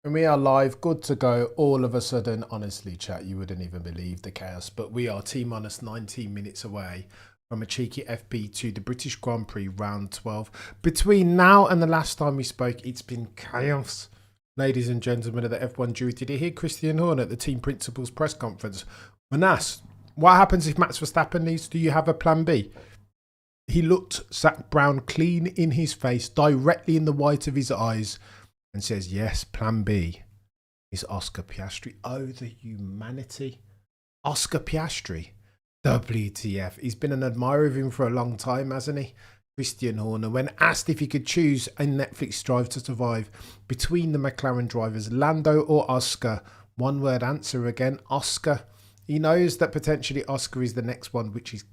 And we are live, good to go. All of a sudden, honestly, chat, you wouldn't even believe the chaos. But we are T-minus 19 minutes away from a cheeky FP2, the British Grand Prix round 12. Between now and the last time we spoke, it's been chaos. Ladies and gentlemen of the F1 jury, did you hear Christian Horner at the team principal's press conference? When asked, what happens if Max Verstappen leaves? Do you have a plan B? He looked Zach Brown clean in his face, directly in the white of his eyes, and says, yes, plan B is Oscar Piastri. Oh, the humanity. Oscar Piastri. WTF. He's been an admirer of him for a long time, hasn't he? Christian Horner, when asked if he could choose a Netflix Drive to Survive between the McLaren drivers, Lando or Oscar, one word answer again, Oscar. He knows that potentially Oscar is the next one, which is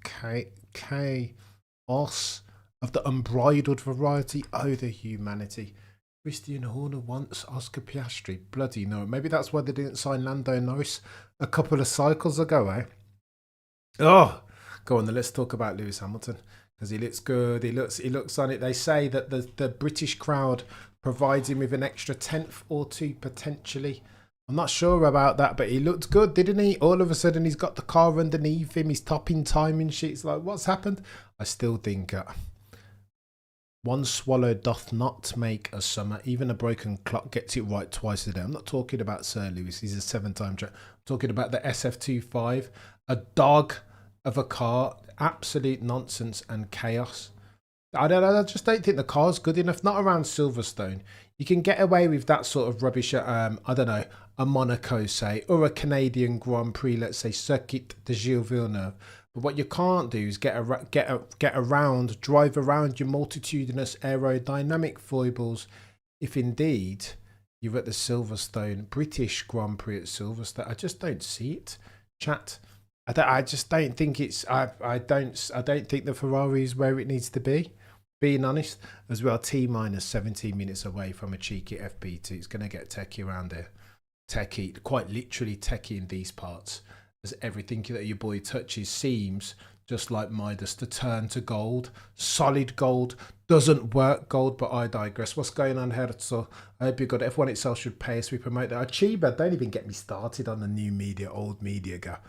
chaos of the unbridled variety. Oh, the humanity. Christian Horner wants Oscar Piastri. Bloody no. Maybe that's why they didn't sign Lando Norris a couple of cycles ago, eh? Oh, go on then. Let's talk about Lewis Hamilton because he looks good. He looks on it. They say that the British crowd provides him with an extra tenth or two potentially. I'm not sure about that, but he looked good, didn't he? All of a sudden, he's got the car underneath him. He's topping timing sheets. Like, what's happened? I still think one swallow doth not make a summer. Even a broken clock gets it right twice a day. I'm not talking about Sir Lewis. He's a 7-time champ. I'm talking about the SF25. A dog of a car. Absolute nonsense and chaos. I just don't think the car's good enough. Not around Silverstone. You can get away with that sort of rubbish at, I don't know, a Monaco, say, or a Canadian Grand Prix, let's say, Circuit de Gilles Villeneuve. But what you can't do is get around, drive around your multitudinous aerodynamic foibles. If indeed you're at the Silverstone, British Grand Prix at Silverstone, I just don't see it, chat. I just don't think it's. I don't think the Ferrari is where it needs to be. Being honest, as we are T-minus 17 minutes away from a cheeky FP2, it's going to get techie around here. Techie, quite literally techie in these parts. As everything that your boy touches seems, just like Midas, to turn to gold. Solid gold. Doesn't work gold, but I digress. What's going on here? So I hope you got F1 itself should pay us. We promote that. Chiba, don't even get me started on the new media, old media guy.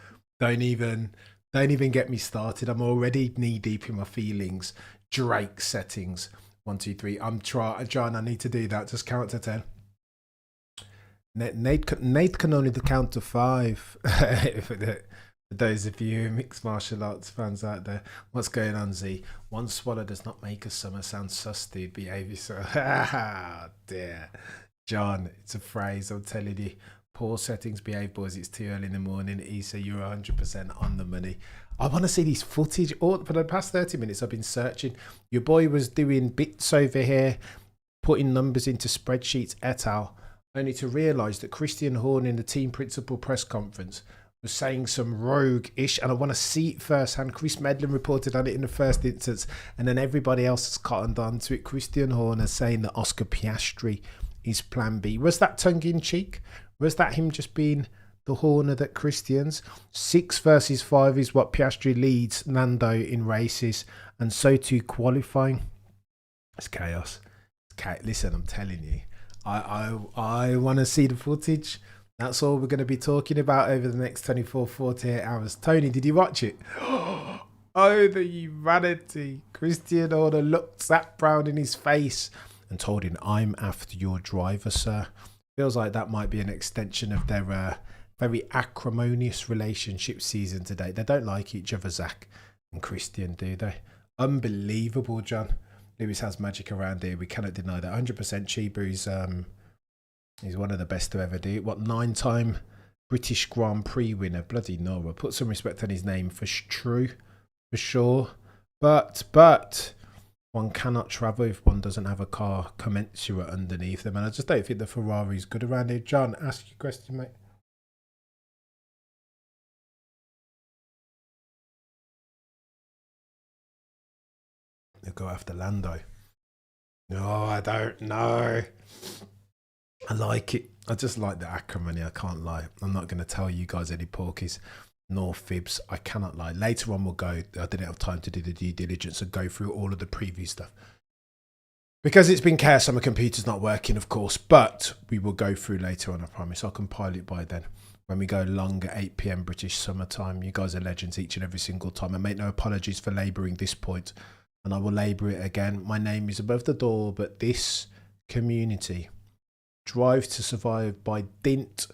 Don't even get me started. I'm already knee deep in my feelings. Drake settings. 1, 2, 3. I'm trying. I need to do that. Just count to 10. Nate can only count to 5. For those of you mixed martial arts fans out there, what's going on, Z? One swallow does not make a summer. Sounds sus, dude. Behave yourself. Dear John, it's a phrase. I'm telling you. Poor settings, behave, boys. It's too early in the morning. Issa, you're 100% on the money. I want to see these footage. For the past 30 minutes, I've been searching. Your boy was doing bits over here, putting numbers into spreadsheets, et al. Only to realise that Christian Horner in the team principal press conference was saying some rogue-ish, and I want to see it firsthand. Chris Medlin reported on it in the first instance, and then everybody else has cottoned on to it. Christian Horner saying that Oscar Piastri is plan B. Was that tongue-in-cheek? Was that him just being the Horner that Christian's? 6 versus 5 is what Piastri leads Lando in races, and so too qualifying. It's chaos. Listen, I'm telling you, I want to see the footage. That's all we're going to be talking about over the next 24, 48 hours. Tony, did you watch it? Oh, the humanity. Christian Horner looked Zach Brown in his face and told him, I'm after your driver, sir. Feels like that might be an extension of their very acrimonious relationship season today. They don't like each other, Zach and Christian, do they? Unbelievable, John. Lewis has magic around here. We cannot deny that. 100% Chibu he's one of the best to ever do it. What, 9-time British Grand Prix winner? Bloody Nora. Put some respect on his name for true, for sure. But one cannot travel if one doesn't have a car commensurate underneath them. And I just don't think the Ferrari's good around here. John, ask your question, mate. They'll go after Lando. No, I don't know. I like it. I just like the acrimony. I can't lie. I'm not going to tell you guys any porkies nor fibs. I cannot lie. Later on we'll go. I didn't have time to do the due diligence and go through all of the preview stuff. Because it's been chaos and my computer's not working, of course, but we will go through later on, I promise. I'll compile it by then. When we go long at 8 p.m. British summertime, you guys are legends each and every single time. I make no apologies for labouring this point, and I will labour it again. My name is above the door, but this community drives to survive by dint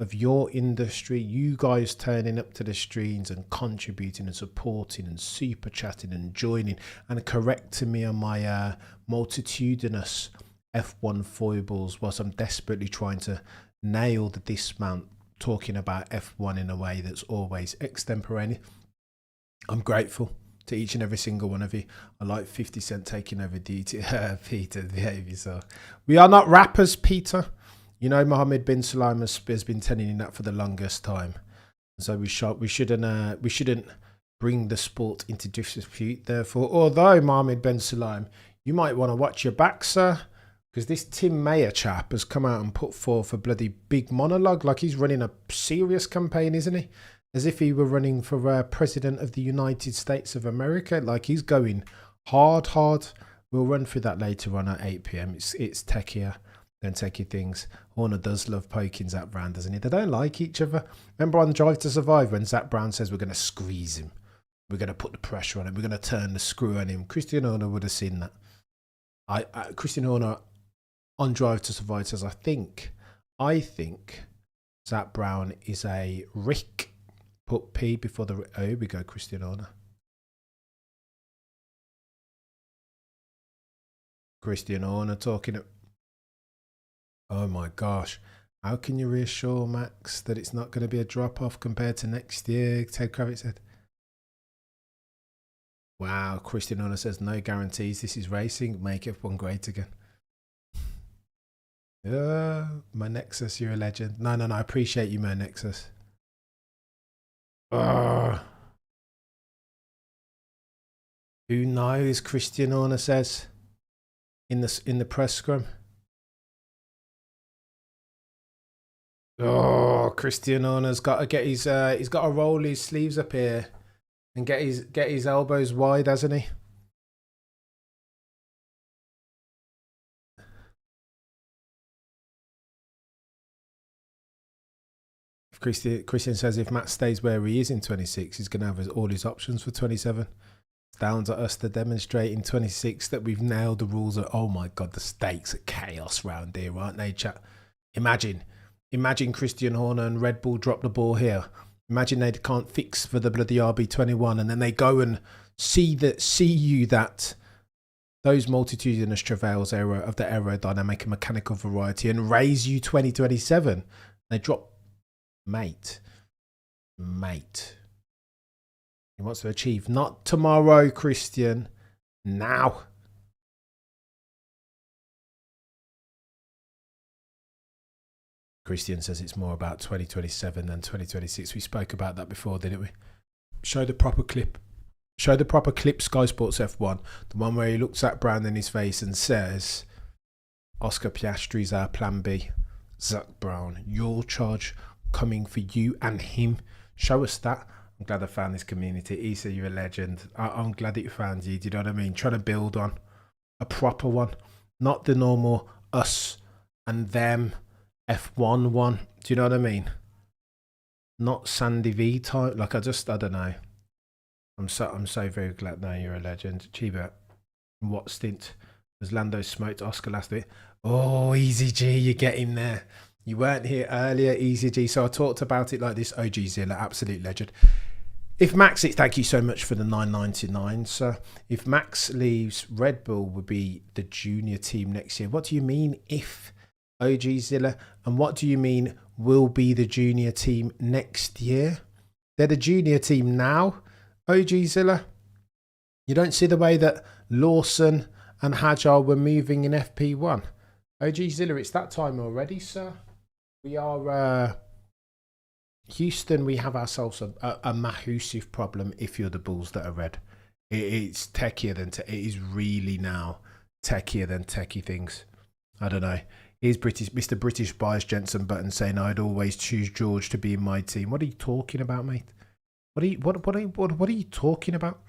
of your industry, you guys turning up to the streams and contributing and supporting and super chatting and joining and correcting me on my multitudinous F1 foibles whilst I'm desperately trying to nail the dismount, talking about F1 in a way that's always extemporaneous. I'm grateful to each and every single one of you. I like 50 Cent taking over duty. Peter, behave yourself. We are not rappers, Peter. You know, Mohammed bin Salman has been telling you that for the longest time. So we shouldn't bring the sport into dispute. Therefore, although Mohammed bin Salman, you might want to watch your back, sir, because this Tim Mayer chap has come out and put forth a bloody big monologue, like he's running a serious campaign, isn't he? As if he were running for President of the United States of America. Like he's going hard. We'll run through that later on at 8 p.m. It's techier than techie things. Horner does love poking Zach Brown, doesn't he? They don't like each other. Remember on Drive to Survive when Zach Brown says we're going to squeeze him. We're going to put the pressure on him. We're going to turn the screw on him. Christian Horner would have seen that. Christian Horner on Drive to Survive says, I think Zach Brown is a Rick. Put P before the O. We go Christian Horner. Christian Horner talking. Oh my gosh. How can you reassure Max that it's not going to be a drop off compared to next year? Ted Kravitz said. Wow. Christian Horner says no guarantees. This is racing. Make F1 great again. My Nexus, you're a legend. No. I appreciate you, my Nexus. Who knows? Christian Horner says in the press scrum. Christian Horner's got to get his he's got to roll his sleeves up here and get his elbows wide, hasn't he? Christian says if Matt stays where he is in 26, he's going to have all his options for 27. It's down to us to demonstrate in 26 that we've nailed the rules. Oh my God, the stakes are chaos round here, aren't they, chat? Imagine Christian Horner and Red Bull drop the ball here. Imagine they can't fix for the bloody RB21 and then they go and see that those multitudinous travails of the aerodynamic and mechanical variety and raise you 2027. They drop. Mate. He wants to achieve. Not tomorrow, Christian. Now. Christian says it's more about 2027 than 2026. We spoke about that before, didn't we? Show the proper clip. Show the proper clip, Sky Sports F1. The one where he looks at Brown in his face and says, Oscar Piastri's our plan B. Zach Brown, your charge coming for you and him. Show us that. I'm glad I found this community. Issa, you're a legend. I'm glad that you found you. Do you know what I mean? Trying to build on a proper one, not the normal us and them F1 one. Do you know what I mean? Not Sandy V type. Like I don't know. I'm so very glad now you're a legend. Chiba, what stint was Lando smoked Oscar last week? Oh, Easy G, you're getting there. You weren't here earlier, Easy G, so I talked about it like this. OG Zilla, absolute legend. If Max, thank you so much for the $9.99, sir. If Max leaves, Red Bull would be the junior team next year. What do you mean if, OG Zilla? And what do you mean will be the junior team next year? They're the junior team now, OG Zilla. You don't see the way that Lawson and Hajar were moving in FP1. OG Zilla, it's that time already, sir. We are Houston. We have ourselves a massive problem. If you're the Bulls that are red, it's techier than it is really now techier than techie things. I don't know. Here's Mr. British Bias Jensen Button saying I'd always choose George to be in my team. What are you talking about, mate? What are you talking about?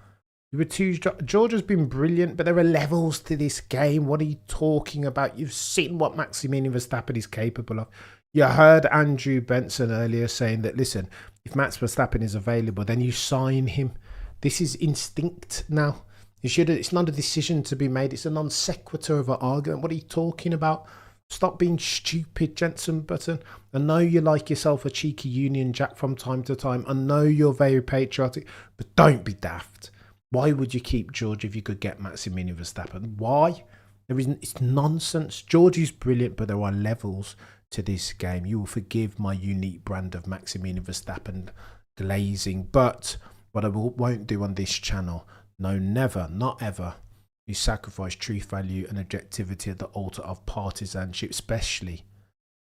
You were too. George has been brilliant, but there are levels to this game. What are you talking about? You've seen what Maximilian Verstappen is capable of. You heard Andrew Benson earlier saying that, listen, if Max Verstappen is available, then you sign him. This is instinct now. It's not a decision to be made. It's a non sequitur of an argument. What are you talking about? Stop being stupid, Jenson Button. I know you like yourself a cheeky Union Jack from time to time. I know you're very patriotic, but don't be daft. Why would you keep George if you could get Maximilian Verstappen? Why? It's nonsense. George is brilliant, but there are levels to this game. You will forgive my unique brand of Maximilian Verstappen glazing, but what I won't do on this channel, no, never, not ever, is sacrifice truth, value and objectivity at the altar of partisanship, especially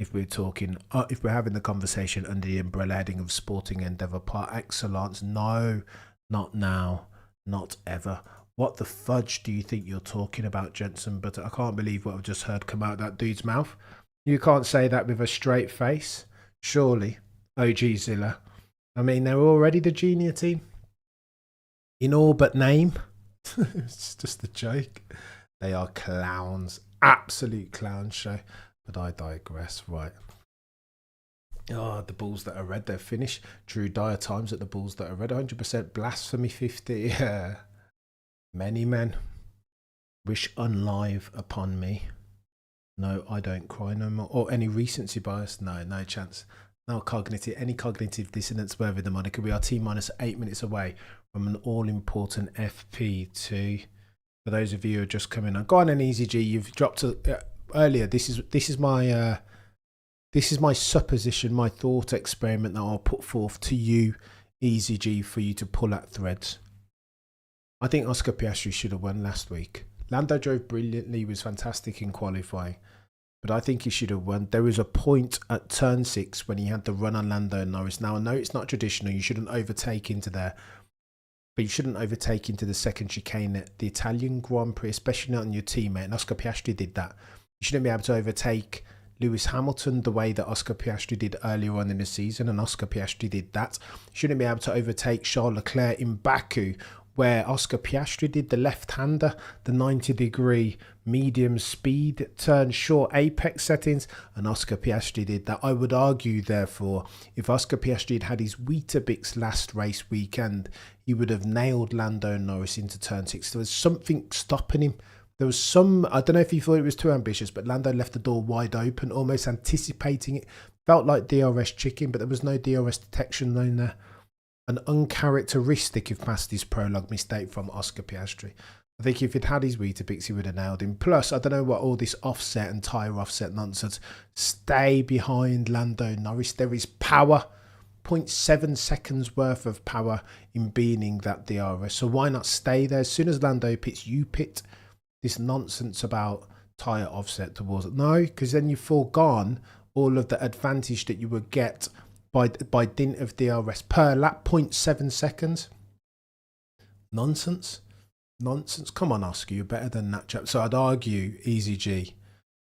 if we're talking, if we're having the conversation under the umbrella heading of sporting endeavour par excellence. No, not now, not ever. What the fudge do you think you're talking about, Jenson? But I can't believe what I've just heard come out of that dude's mouth. You can't say that with a straight face, surely, OG Zilla. I mean, they're already the junior team in all but name. It's just a joke. They are clowns, absolute clown show. But I digress. Right. Oh, the Bulls that are red, they're finished. Drew Dyer times at the Bulls that are red. 100% blasphemy 50. Yeah. Many men wish unlive upon me. No, I don't cry no more. Or any recency bias? No, no chance. No any cognitive dissonance worthy the moniker. We are T-minus 8 minutes away from an all-important FP2. For those of you who are just coming on, go on an Easy G. You've dropped earlier. This is my supposition, my thought experiment that I'll put forth to you, Easy G, for you to pull at threads. I think Oscar Piastri should have won last week. Lando drove brilliantly, was fantastic in qualifying, but I think he should have won. There was a point at turn 6 when he had the run on Lando and Norris. Now, I know it's not traditional. You shouldn't overtake into there, but you shouldn't overtake into the second chicane at the Italian Grand Prix, especially not on your teammate. And Oscar Piastri did that. You shouldn't be able to overtake Lewis Hamilton the way that Oscar Piastri did earlier on in the season, and Oscar Piastri did that. You shouldn't be able to overtake Charles Leclerc in Baku, where Oscar Piastri did the left-hander, the 90-degree medium speed turn short apex settings, and Oscar Piastri did that. I would argue, therefore, if Oscar Piastri had had his Weetabix last race weekend, he would have nailed Lando Norris into turn 6. There was something stopping him. There was some, I don't know if he thought it was too ambitious, but Lando left the door wide open, almost anticipating it. Felt like DRS chicken, but there was no DRS detection zone there. An uncharacteristic, if past his prologue, mistake from Oscar Piastri. I think if he'd had his Weetabix, he would have nailed him. Plus, I don't know what all this offset and tyre offset nonsense. Stay behind Lando Norris. There is power, 0.7 seconds worth of power in being that DRS. So why not stay there? As soon as Lando pits, you pit. This nonsense about tyre offset towards it. No, because then you've foregone all of the advantage that you would get by dint of DRS per lap, 0.7 seconds. Nonsense. Nonsense. Come on, Oscar, you're better than that chap. So I'd argue Easy G.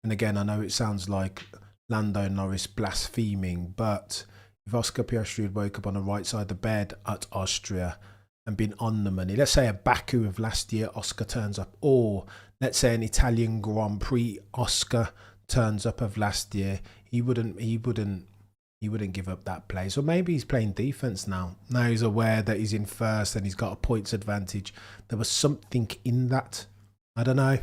And again, I know it sounds like Lando Norris blaspheming, but if Oscar Piastri had woke up on the right side of the bed at Austria and been on the money, let's say a Baku of last year, Oscar turns up, or let's say an Italian Grand Prix, Oscar turns up of last year, he wouldn't give up that place. Or maybe he's playing defense now. Now he's aware that he's in first and he's got a points advantage. There was something in that. I don't know.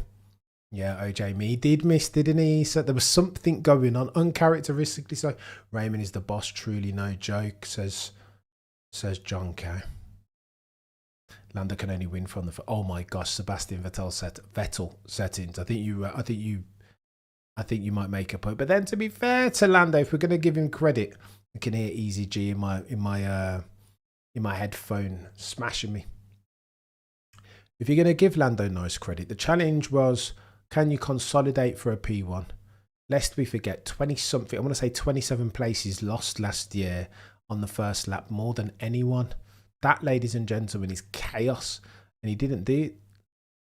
Yeah, OJ me did miss, didn't he? So there was something going on, uncharacteristically so. Raymond is the boss, truly no joke, says John K. Lando can only win from the. Oh my gosh, Sebastian Vettel settings. I think you might make a point. But then, to be fair to Lando, if we're going to give him credit, I can hear Easy G in my headphone smashing me. If you're going to give Lando Norris credit, the challenge was, can you consolidate for a P1? Lest we forget, 20-something, I want to say 27 places lost last year on the first lap, more than anyone. That, ladies and gentlemen, is chaos. And he didn't do it.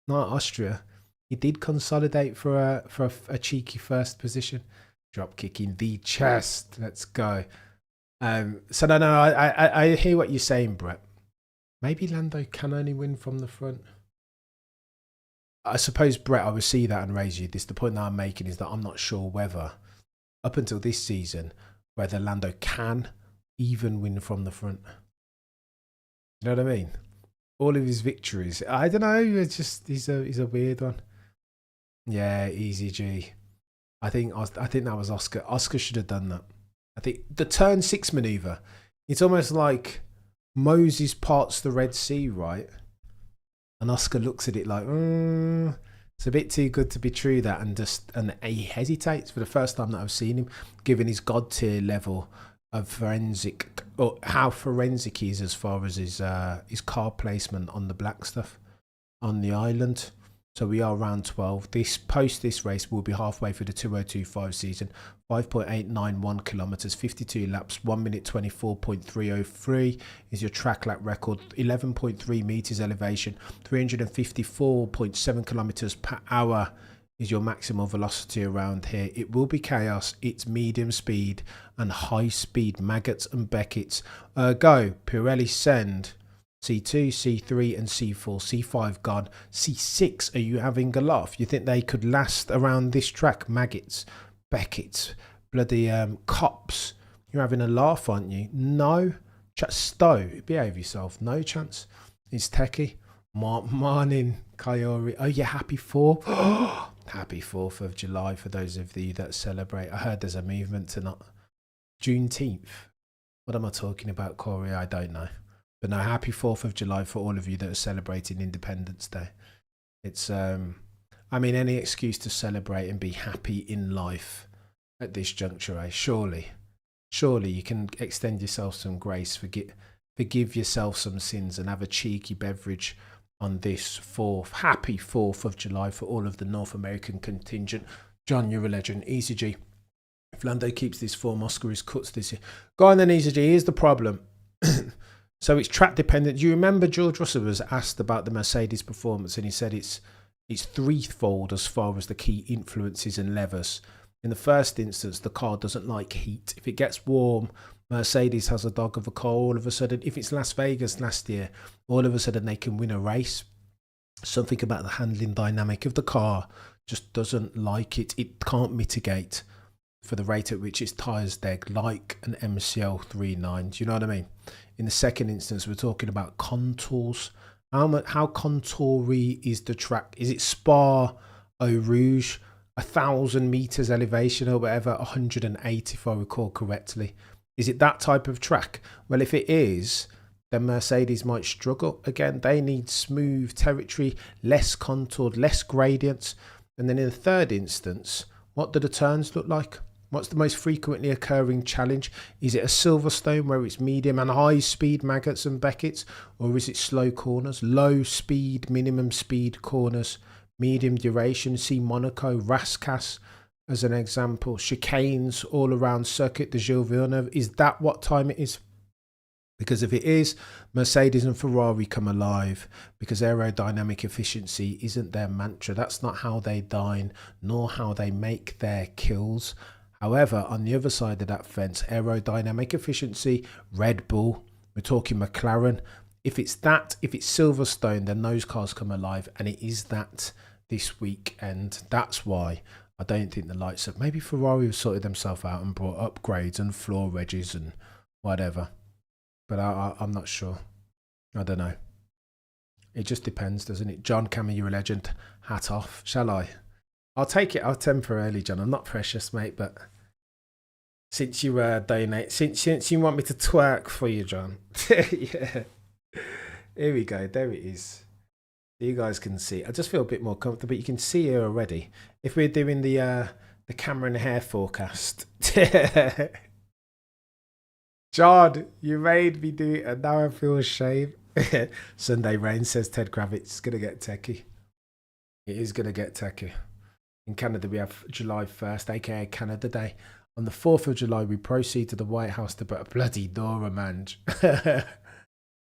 Not Austria. He did consolidate for a cheeky first position. Drop kick in the chest. Let's go. So no, I hear what you're saying, Brett. Maybe Lando can only win from the front. I suppose, Brett, I would see that and raise you. The point that I'm making is that I'm not sure whether, up until this season, whether Lando can even win from the front. You know what I mean? All of his victories, I don't know. It's just he's a weird one. Yeah, easy G. I think that was Oscar. Oscar should have done that. I think the turn 6 maneuver. It's almost like Moses parts the Red Sea, right? And Oscar looks at it like, it's a bit too good to be true, that, and he hesitates for the first time that I've seen him, given his god tier level of forensic, or how forensic he is as far as his car placement on the black stuff on the island. So we are round 12. This race will be halfway through the 2025 season. 5.891 kilometers, 52 laps, 1 minute 24.303 is your track lap record. 11.3 meters elevation, 354.7 kilometers per hour is your maximum velocity around here. It will be chaos. It's medium speed and high speed. Maggots and Beckett's. Go. Pirelli send. C2, C3 and C4, C5 gone, C6, are you having a laugh? You think they could last around this track? Maggots, Beckett's, bloody cops, you're having a laugh, aren't you? No, Stowe, behave yourself, no chance. It's Techie, morning, Coyote, oh yeah, happy 4th, happy 4th of July for those of you that celebrate. I heard there's a movement tonight, Juneteenth, what am I talking about, Corey? I don't know. But no, happy 4th of July for all of you that are celebrating Independence Day. It's, I mean, any excuse to celebrate and be happy in life at this juncture, eh? Surely you can extend yourself some grace, forgive yourself some sins and have a cheeky beverage on this happy 4th of July for all of the North American contingent. John, you're a legend. Easy G. If Lando keeps this form, Oscar is cuts this year. Go on then, Easy G. Here's the problem. So it's track dependent. Do you remember George Russell was asked about the Mercedes performance, and he said it's threefold as far as the key influences and levers. In the first instance, the car doesn't like heat. If it gets warm, Mercedes has a dog of a car. All of a sudden, if it's Las Vegas last year, all of a sudden they can win a race. Something about the handling dynamic of the car just doesn't like it. It can't mitigate for the rate at which its tyres deg, like an MCL 39. Do you know what I mean? In the second instance, we're talking about contours. How contoury is the track? Is it Spa, Eau Rouge, 1,000 meters elevation or whatever, 180 if I recall correctly? Is it that type of track? Well, if it is, then Mercedes might struggle. Again, they need smooth territory, less contoured, less gradients. And then in the third instance, what do the turns look like? What's the most frequently occurring challenge? Is it a Silverstone where it's medium and high speed Maggots and Beckett's, or is it slow corners, low speed, minimum speed corners, medium duration? See Monaco, Rascasse as an example, chicanes all around Circuit de Gilles Villeneuve. Is that what time it is? Because if it is, Mercedes and Ferrari come alive, because aerodynamic efficiency isn't their mantra. That's not how they dine, nor how they make their kills. However, on the other side of that fence, aerodynamic efficiency, Red Bull, we're talking McLaren. If it's Silverstone, then those cars come alive, and it is that this weekend. That's why I don't think the lights up. Maybe Ferrari have sorted themselves out and brought upgrades and floor wedges and whatever. But I'm not sure. I don't know. It just depends, doesn't it? John Cameron, you're a legend. Hat off. Shall I? I'll take it out temporarily, John. I'm not precious, mate, but since you donate, since you want me to twerk for you, John. Yeah. Here we go. There it is. You guys can see. I just feel a bit more comfortable. You can see here already. If we're doing the Cameron hair forecast. John, you made me do it, and now I feel ashamed. Sunday rain, says Ted Kravitz. It's going to get techie. It is going to get techie. In Canada, we have July 1st, aka Canada Day. On the 4th of July, we proceed to the White House to put a bloody Dora Mange. It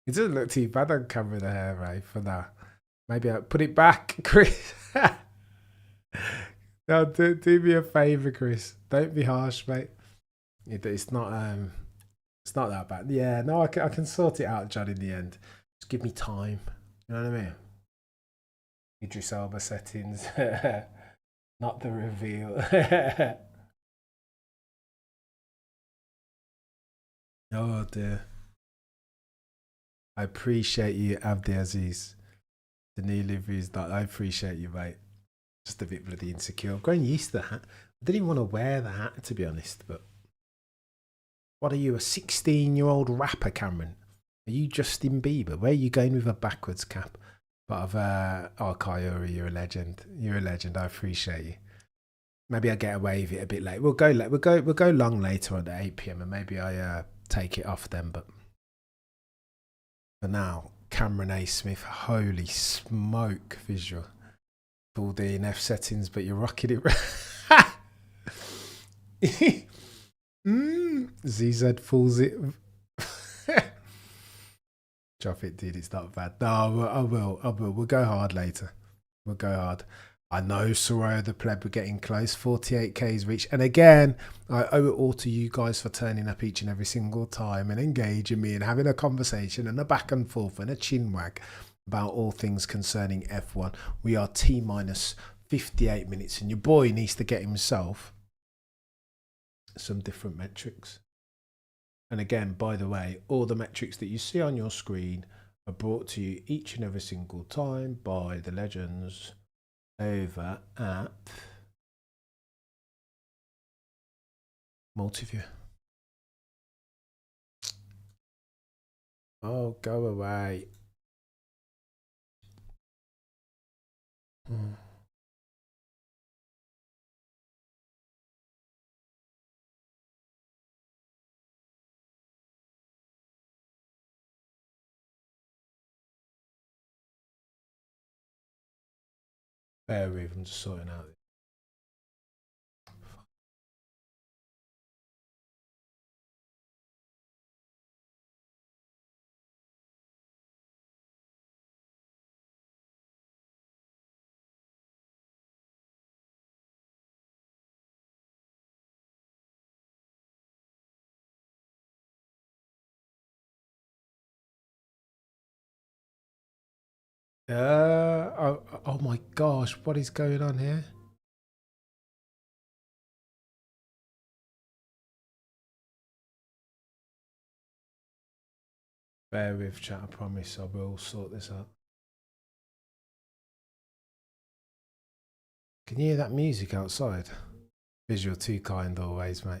doesn't look too bad on camera, the hair, right? For now. Maybe I'll put it back, Chris. No, do me a favour, Chris. Don't be harsh, mate. It's not that bad. Yeah, no, I can sort it out, John, in the end. Just give me time. You know what I mean? Idris Elba settings. Not the reveal. Oh dear. I appreciate you, Abdi Aziz. The new liveries that I appreciate you, mate. Just a bit bloody insecure. I've grown used to the hat. I didn't even want to wear the hat, to be honest, but what are you, a 16-year-old rapper, Cameron? Are you Justin Bieber? Where are you going with a backwards cap? But oh, Kayuri, you're a legend. You're a legend. I appreciate you. Maybe I get away with it a bit late. We'll go long later on at 8 p.m. and maybe I take it off then. But for now, Cameron A. Smith, holy smoke, visual. Full DNF settings, but you're rocking it. ZZ fools it. Drop it, dude. It's not bad. No, I will. We'll go hard later. We'll go hard. I know Soraya the pleb, we're getting close. 48K's reached. And again, I owe it all to you guys for turning up each and every single time and engaging me and having a conversation and a back and forth and a chin wag about all things concerning F1. We are T minus 58 minutes and your boy needs to get himself some different metrics. And again, by the way, all the metrics that you see on your screen are brought to you each and every single time by the legends over at Multiview. Oh, go away. Bear with, I'm just sorting out. Oh my gosh, what is going on here? Bear with, chat, I promise I will sort this out. Can you hear that music outside? Visual too kind always, mate.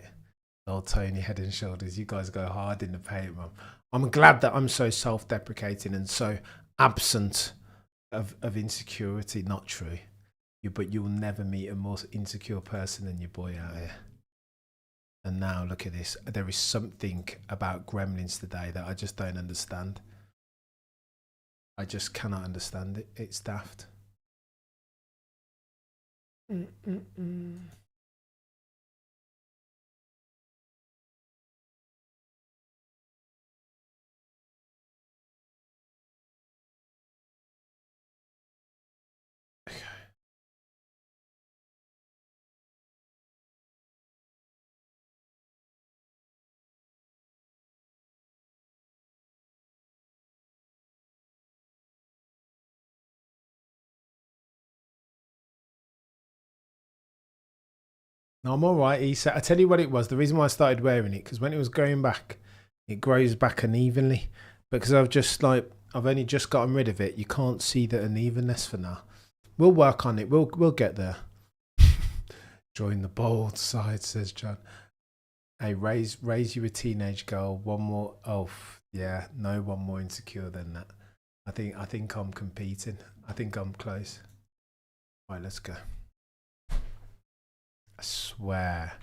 Old Tony, head and shoulders. You guys go hard in the paint, man. I'm glad that I'm so self-deprecating and so absent of insecurity. Not true. But you'll never meet a more insecure person than your boy out here. And now look at this. There is something about Gremlins today that I just don't understand. I just cannot understand it. It's daft. No, I'm all right. He said, I tell you what it was. The reason why I started wearing it, because when it was going back, it grows back unevenly. Because I've only just gotten rid of it. You can't see the unevenness for now. We'll work on it. We'll get there. Join the bold side, says John. Hey, raise you a teenage girl. One more. Oh, yeah. No one more insecure than that. I think I'm competing. I think I'm close. Right, let's go. I swear.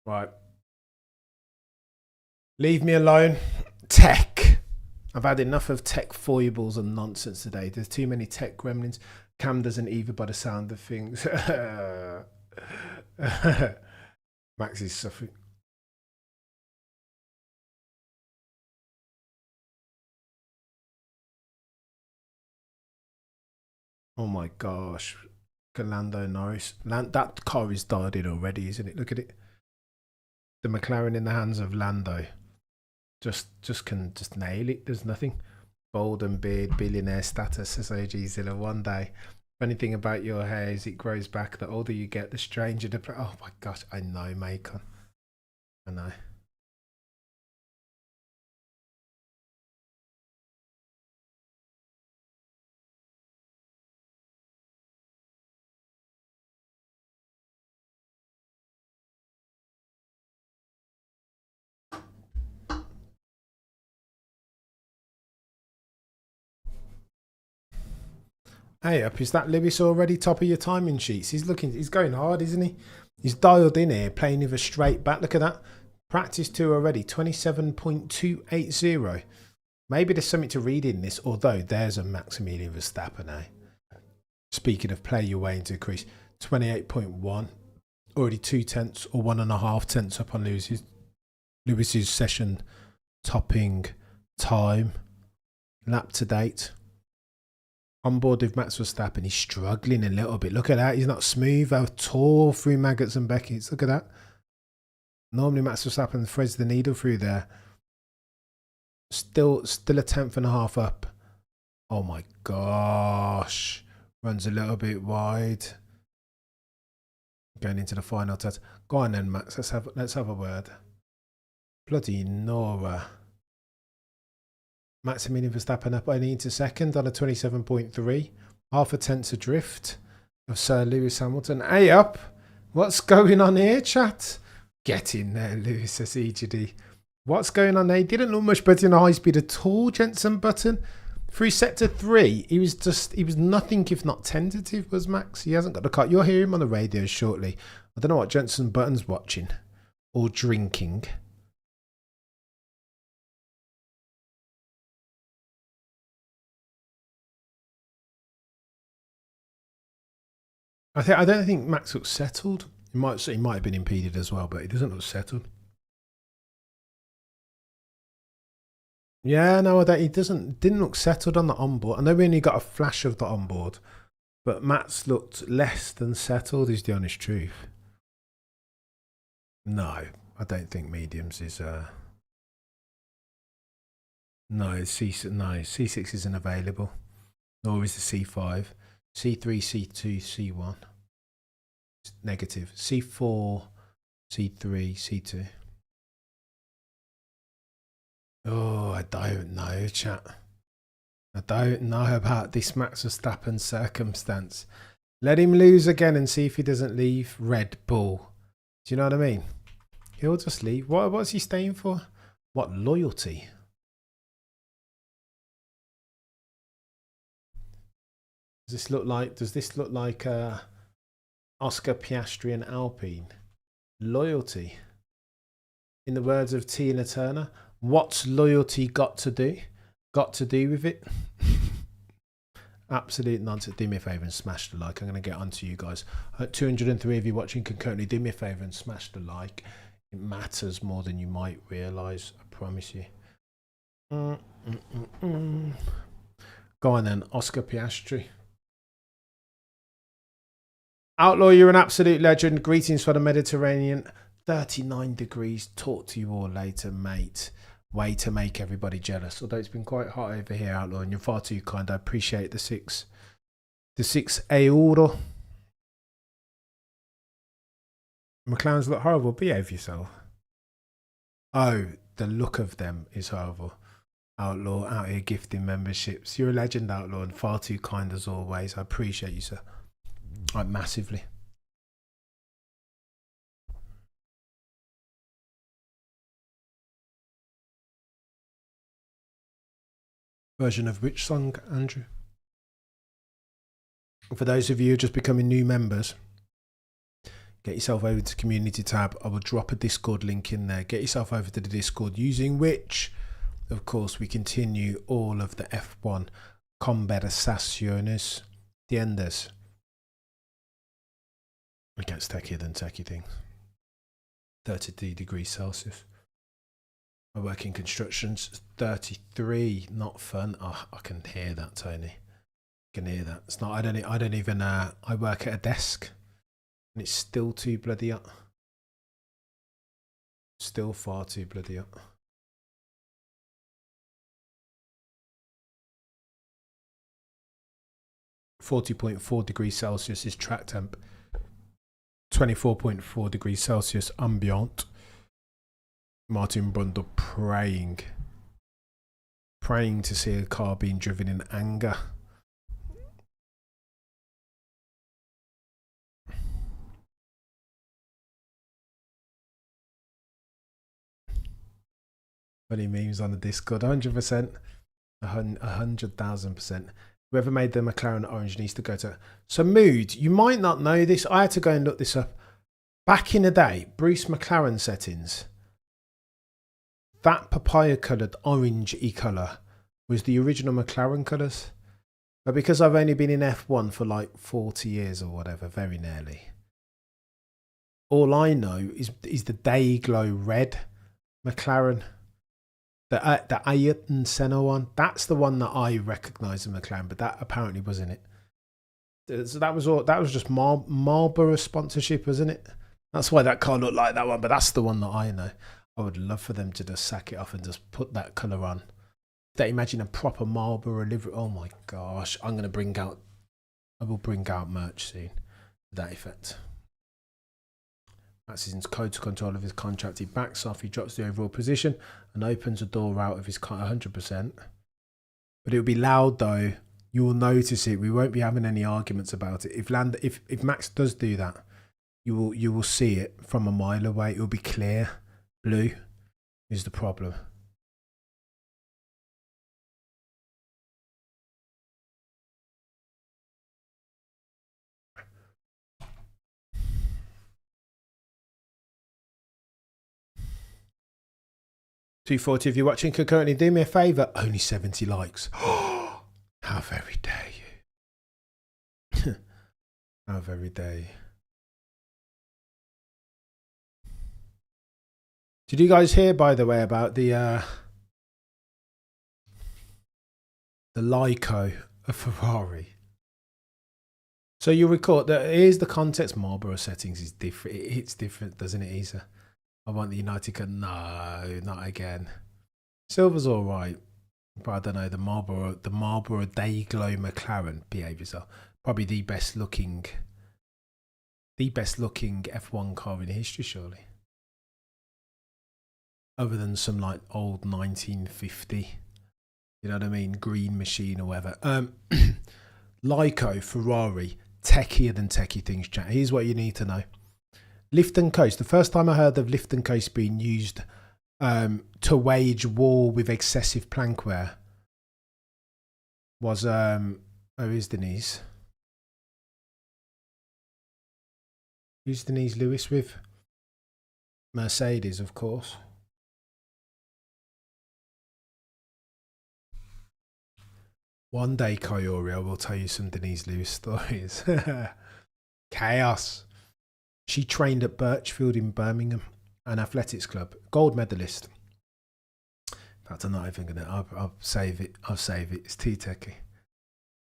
Right. Leave me alone. Tech. I've had enough of tech foibles and nonsense today. There's too many tech gremlins. Cam doesn't either by the sound of things. Max is suffering. Oh my gosh. Lando Norris. That car is dialed in already, isn't it? Look at it. The McLaren in the hands of Lando. Just can nail it. There's nothing. Bald and beard, billionaire status, says OG Zilla. One day. Funny thing about your hair is it grows back. The older you get, the stranger the... Oh my gosh, I know, Macon. I know. Hey up, is that Lewis already top of your timing sheets? He's going hard, isn't he? He's dialed in here, playing with a straight back. Look at that. Practice 2 already, 27.280. Maybe there's something to read in this, although there's a Maximilian Verstappen, eh? Speaking of play your way into the crease, 28.1. Already 2/10 or 1.5 tenths up on Lewis's session topping time. Lap to date. On board with Max Verstappen, he's struggling a little bit. Look at that. He's not smooth at all through Maggots and Beckett's. Look at that. Normally Max Verstappen threads the needle through there. Still a 1/10.5 up. Oh my gosh. Runs a little bit wide. Going into the final test. Go on then, Max. Let's have a word. Bloody Nora. Maximilian Verstappen up only into second on a 27.3. Half a tenth adrift of Sir Lewis Hamilton. Hey up. What's going on here, chat? Get in there, Lewis, says EGD. What's going on there? He didn't look much better in a high speed at all, Jensen Button. Through sector 3, he was nothing if not tentative, was Max. He hasn't got the car. You'll hear him on the radio shortly. I don't know what Jensen Button's watching or drinking. I don't think Max looks settled. He might have been impeded as well, but he doesn't look settled. Yeah, no, he didn't look settled on the onboard. I know we only got a flash of the onboard, but Max looked less than settled, is the honest truth. No, I don't think mediums is no, C6 isn't available. Nor is the C5. C3, C2, C1. Negative. C4, C3, C2. Oh, I don't know, chat. I don't know about this Max Verstappen circumstance. Let him lose again and see if he doesn't leave Red Bull. Do you know what I mean? He'll just leave. What's he staying for? What, loyalty? Does this look like Oscar Piastri and Alpine? Loyalty. In the words of Tina Turner, what's loyalty got to do with it? Absolute nonsense. Do me a favour and smash the like. I'm going to get onto you guys. 203 of you watching concurrently. Do me a favour and smash the like. It matters more than you might realise. I promise you. Go on then, Oscar Piastri. Outlaw, you're an absolute legend. Greetings from the Mediterranean. 39 degrees. Talk to you all later, mate. Way to make everybody jealous. Although it's been quite hot over here, Outlaw, and you're far too kind. I appreciate the 6 euro. McLarens look horrible. Behave yourself. Oh, the look of them is horrible. Outlaw, out here gifting memberships. You're a legend, Outlaw, and far too kind as always. I appreciate you, sir. Like, massively. Version of which song, Andrew? For those of you just becoming new members, get yourself over to the community tab. I will drop a Discord link in there. Get yourself over to the Discord, using which, of course, we continue all of the F1 conversaciones tiendas. It gets techier than techie things. 33 degrees Celsius. I work in constructions. 33, not fun. Oh, I can hear that, Tony. I can hear that. It's not. I don't even. I work at a desk, and it's still too bloody hot. Still far too bloody hot. .4 degrees Celsius is track temp. 24.4 degrees Celsius ambient. Martin Brundle praying to see a car being driven in anger. Funny memes on the Discord. 100%. 100,000%. Whoever made the McLaren orange needs to go to... So, Mood, you might not know this. I had to go and look this up. Back in the day, Bruce McLaren settings, that papaya-coloured orangey colour was the original McLaren colours. But because I've only been in F1 for like 40 years or whatever, very nearly, all I know is the Dayglow red McLaren. The Ayrton Senna one, that's the one that I recognise in McLaren, but that apparently wasn't it. So that was all. That was just Marlboro sponsorship, wasn't it? That's why that car looked like that one, but that's the one that I know. I would love for them to just sack it off and just put that colour on. That, imagine a proper Marlboro livery. Oh my gosh, I will bring out merch soon to that effect. That's his code to control of his contract. He backs off, he drops the overall position and opens the door out of his car 100%. But it'll be loud though. You will notice it. We won't be having any arguments about it. If Max does do that, you will see it from a mile away. It will be clear. Blue is the problem. $240 if you're watching concurrently. Do me a favour. Only 70 likes. How very dare you. How very dare you. Did you guys hear, by the way, about the Lyco of Ferrari? So you record that. Here's the context. Marlboro settings is different. It's different, doesn't it, Isa? I want the United car. No, not again. Silver's all right, but I don't know. The Marlboro Dayglow McLaren behaviours are probably the best looking F1 car in history, surely. Other than some like old 1950, you know what I mean, green machine or whatever. Lyco Ferrari, techier than techie things, chat. Here's what you need to know. Lift and coast. The first time I heard of lift and coast being used to wage war with excessive plank wear was who's Denise? Who's Denise Lewis with? Mercedes, of course. One day, Coyote, I will tell you some Denise Lewis stories. Chaos. She trained at Birchfield in Birmingham, an athletics club, gold medalist. In fact, I'm not even gonna. I'll save it. I'll save it. It's too techy.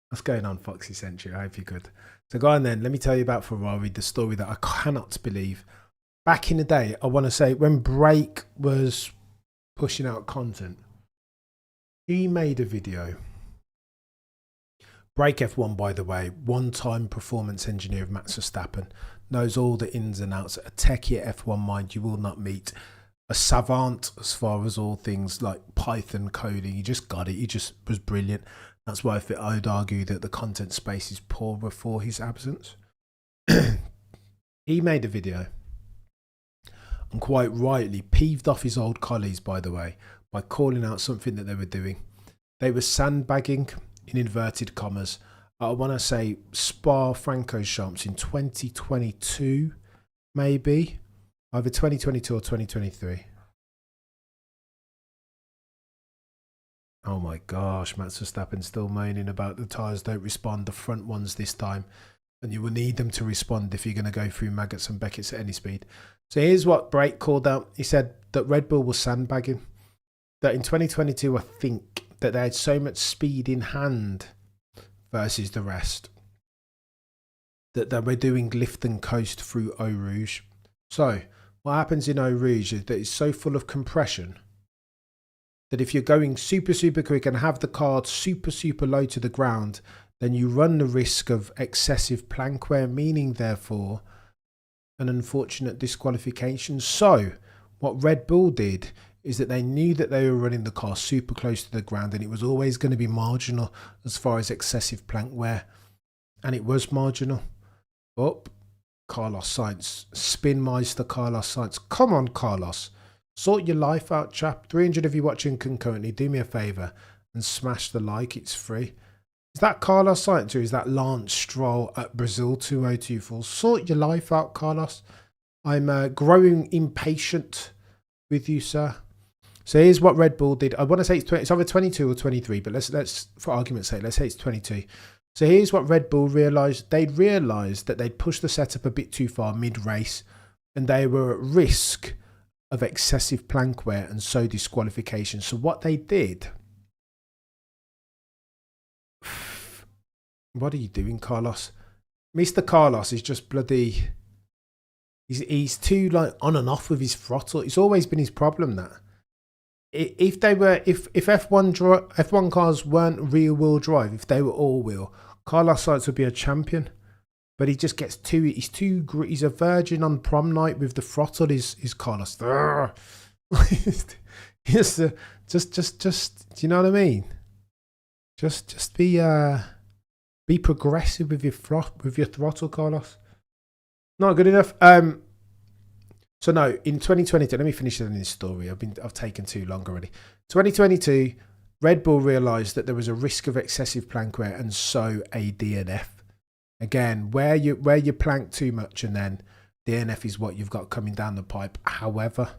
What's going on, Foxy Century? I hope you're good. So go on then. Let me tell you about Ferrari, the story that I cannot believe. Back in the day, I want to say when Brake was pushing out content, he made a video. Brake F1, by the way, one-time performance engineer of Max Verstappen, knows all the ins and outs. A techie at F1 mind you will not meet. A savant as far as all things like Python coding. He just got it. He just was brilliant. That's why I would argue that the content space is poorer for his absence. He made a video and quite rightly peeved off his old colleagues, by the way, by calling out something that they were doing. They were sandbagging, in inverted commas. I want to say Spa Francorchamps in 2022, maybe. Either 2022 or 2023. Oh my gosh, Max Verstappen still moaning about the tyres don't respond, the front ones this time. And you will need them to respond if you're going to go through maggots and Beckett's at any speed. So here's what Brake called out. He said that Red Bull was sandbagging. That in 2022, I think that they had so much speed in hand versus the rest that they were doing lift and coast through Eau Rouge. So what happens in Eau Rouge is that it's so full of compression that if you're going super, super quick and have the car super, super low to the ground, then you run the risk of excessive plank wear, meaning therefore an unfortunate disqualification. So what Red Bull did is that they knew that they were running the car super close to the ground and it was always going to be marginal as far as excessive plank wear. And it was marginal. Up, Carlos Sainz, Spinmeister Carlos Sainz. Come on, Carlos. Sort your life out, chap. 300 of you watching concurrently, do me a favour and smash the like, it's free. Is that Carlos Sainz or is that Lance Stroll at Brazil 2024? Sort your life out, Carlos. I'm growing impatient with you, sir. So here's what Red Bull did. I want to say it's either 22 or 23, but let's for argument's sake, let's say it's 22. So here's what Red Bull realised. They'd realised that they'd pushed the setup a bit too far mid-race and they were at risk of excessive plank wear and so disqualification. So what they did... What are you doing, Carlos? Mr. Carlos is just bloody... He's too like on and off with his throttle. It's always been his problem that... If F1 cars weren't rear-wheel drive, if they were all-wheel, Carlos Sainz would be a champion. But he just gets he's a virgin on prom night with the throttle. Is Carlos? Just, do you know what I mean? Just be progressive with your throttle, Carlos. Not good enough. So no, in 2022, let me finish this story. I've taken too long already. 2022, Red Bull realised that there was a risk of excessive plank wear and so a DNF. Again, where you plank too much and then DNF is what you've got coming down the pipe. However,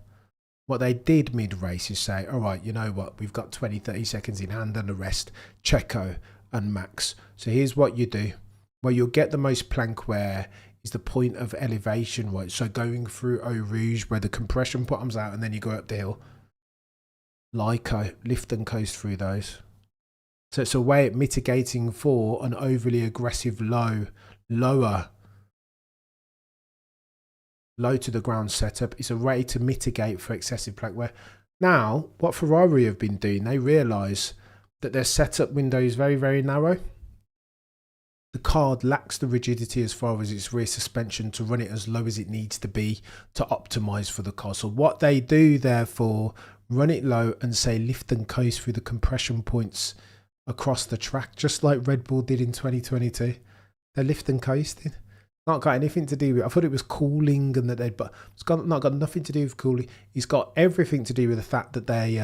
what they did mid-race is say, all right, you know what? We've got 20, 30 seconds in hand and the rest, Checo and Max. So here's what you do. Where you'll get the most plank wear is the point of elevation, right? So going through Eau Rouge where the compression bottoms out and then you go up the hill. Lyco, lift and coast through those. So it's a way of mitigating for an overly aggressive low to the ground setup. It's a way to mitigate for excessive plank wear. Now, what Ferrari have been doing, they realise that their setup window is very, very narrow. The car lacks the rigidity as far as its rear suspension to run it as low as it needs to be to optimise for the car. So what they do, therefore, run it low and say lift and coast through the compression points across the track, just like Red Bull did in 2022. They're lift and coasting. Not got anything to do with, I thought it was cooling and that but it's not got nothing to do with cooling. It's got everything to do with the fact that they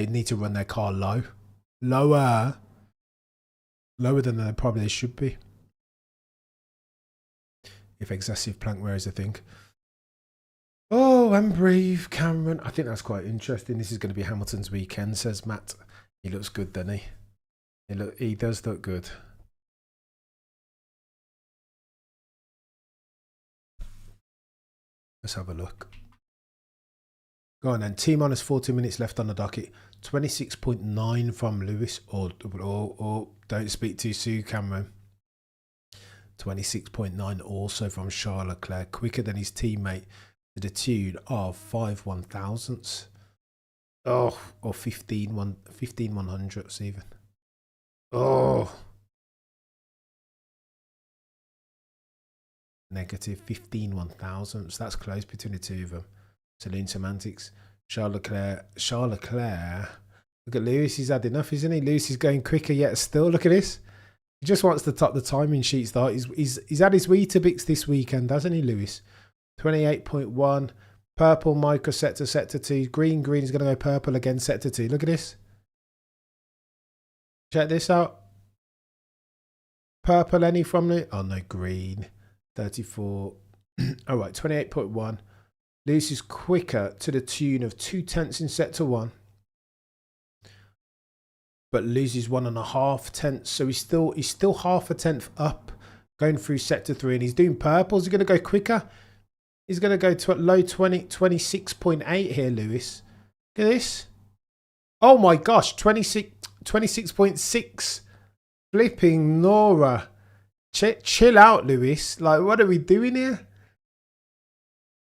need to run their car lower than they probably should be, if excessive plank wear is a thing. Oh, and breathe, Cameron. I think that's quite interesting. This is going to be Hamilton's weekend, says Matt. He looks good, doesn't he? He does look good. Let's have a look. Go on then. T minus 40 minutes left on the docket. 26.9 from Lewis. Or don't speak too soon, Cameron. 26.9 also from Charles Leclerc. Quicker than his teammate to the tune of 5 1,000ths. Oh, or 15 100ths even. Oh. Negative 15 1,000ths. That's close between the two of them. Celine semantics. Charles Leclerc. Look at Lewis. He's had enough, isn't he? Lewis is going quicker yet still. Look at this. He just wants to top the timing sheets. Though he's had his Weetabix this weekend, hasn't he, Lewis? 28.1. Purple micro sector 2. Green is going to go purple again, sector 2. Look at this. Check this out. Purple any from the... Oh, no, green. 34. All right, 28.1. Lewis is quicker to the tune of 0.2 in sector 1, but loses 1.5 tenths. So he's still half a tenth up going through sector 3, and he's doing purples. He's going to go quicker. He's going to go to low 26.8 here, Lewis. Look at this. Oh my gosh, 26.6. Flipping Nora. Chill out, Lewis. Like, what are we doing here?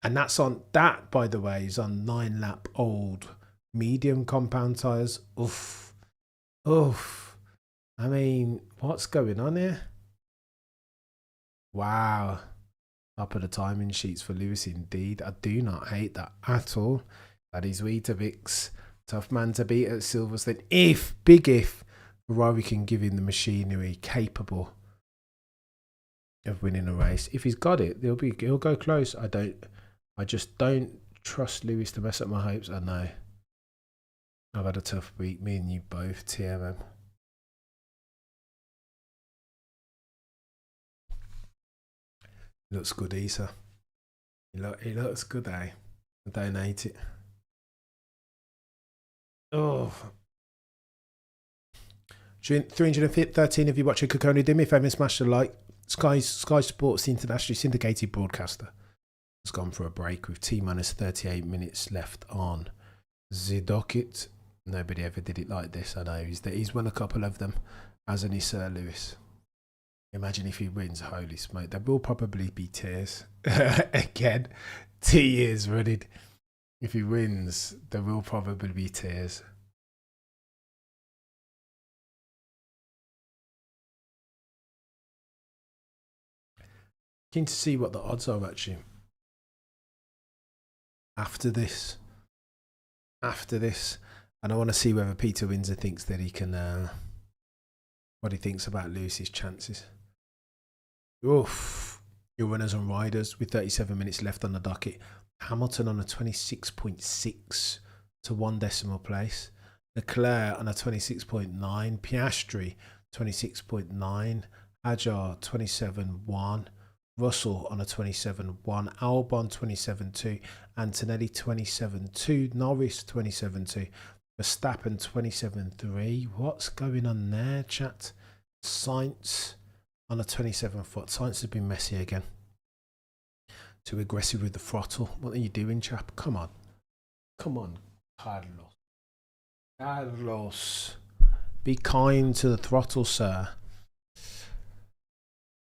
And that, by the way, is on 9-lap old medium compound tyres. Oof. Oof. I mean, what's going on here? Wow. Up at the timing sheets for Lewis indeed. I do not hate that at all. That is Weetabix. Tough man to beat at Silverstone. Big if, Ferrari can give him the machinery capable of winning a race. If he's got it, he'll go close. I just don't trust Lewis to mess up my hopes. I know. I've had a tough week. Me and you both, TMM. Looks good, Issa. He looks good, eh? I don't hate it. Oh. 313 of you watching Kokoni. Do me a favour and smash the like. Sky Sports, the internationally syndicated broadcaster, has gone for a break with T-minus 38 minutes left on the docket. Nobody ever did it like this. I know he's won a couple of them, hasn't he, Sir Lewis? Imagine if he wins. Holy smoke, there will probably be tears again. 2 years running. If he wins, there will probably be tears. Keen to see what the odds are actually after this. And I want to see whether Peter Windsor thinks that he can, what he thinks about Lewis's chances. Oof. Your winners and riders with 37 minutes left on the docket. Hamilton on a 26.6 to 1 decimal place. Leclerc on a 26.9. Piastri 26.9. Ajar 27.1. Russell on a 27.1, Albon 27.2, Antonelli 27.2, Norris 27.2, Verstappen 27.3. What's going on there, chat? Sainz on a 27 foot. Sainz has been messy again. Too aggressive with the throttle. What are you doing, chap? Come on. Come on, Carlos. Carlos. Be kind to the throttle, sir.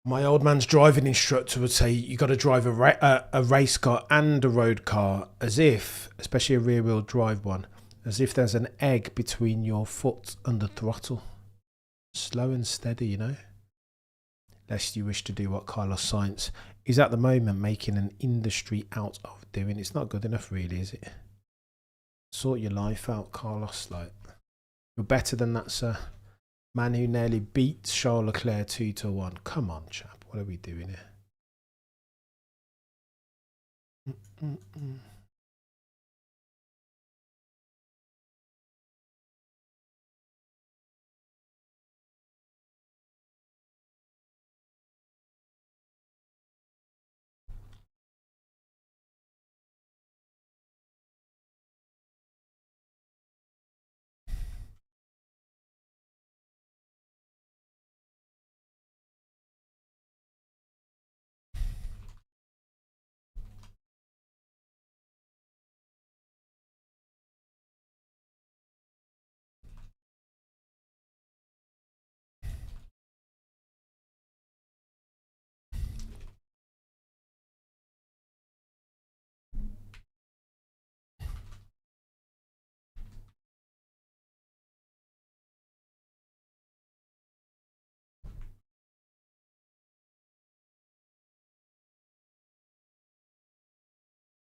My old man's driving instructor would say you got to drive a race car and a road car as if, especially a rear wheel drive one, as if there's an egg between your foot and the throttle. Slow and steady, you know. Lest you wish to do what Carlos Sainz is at the moment making an industry out of doing. It's not good enough really, is it? Sort your life out, Carlos. Like, you're better than that, sir. Man who nearly beats Charles Leclerc 2-1. Come on, chap. What are we doing here?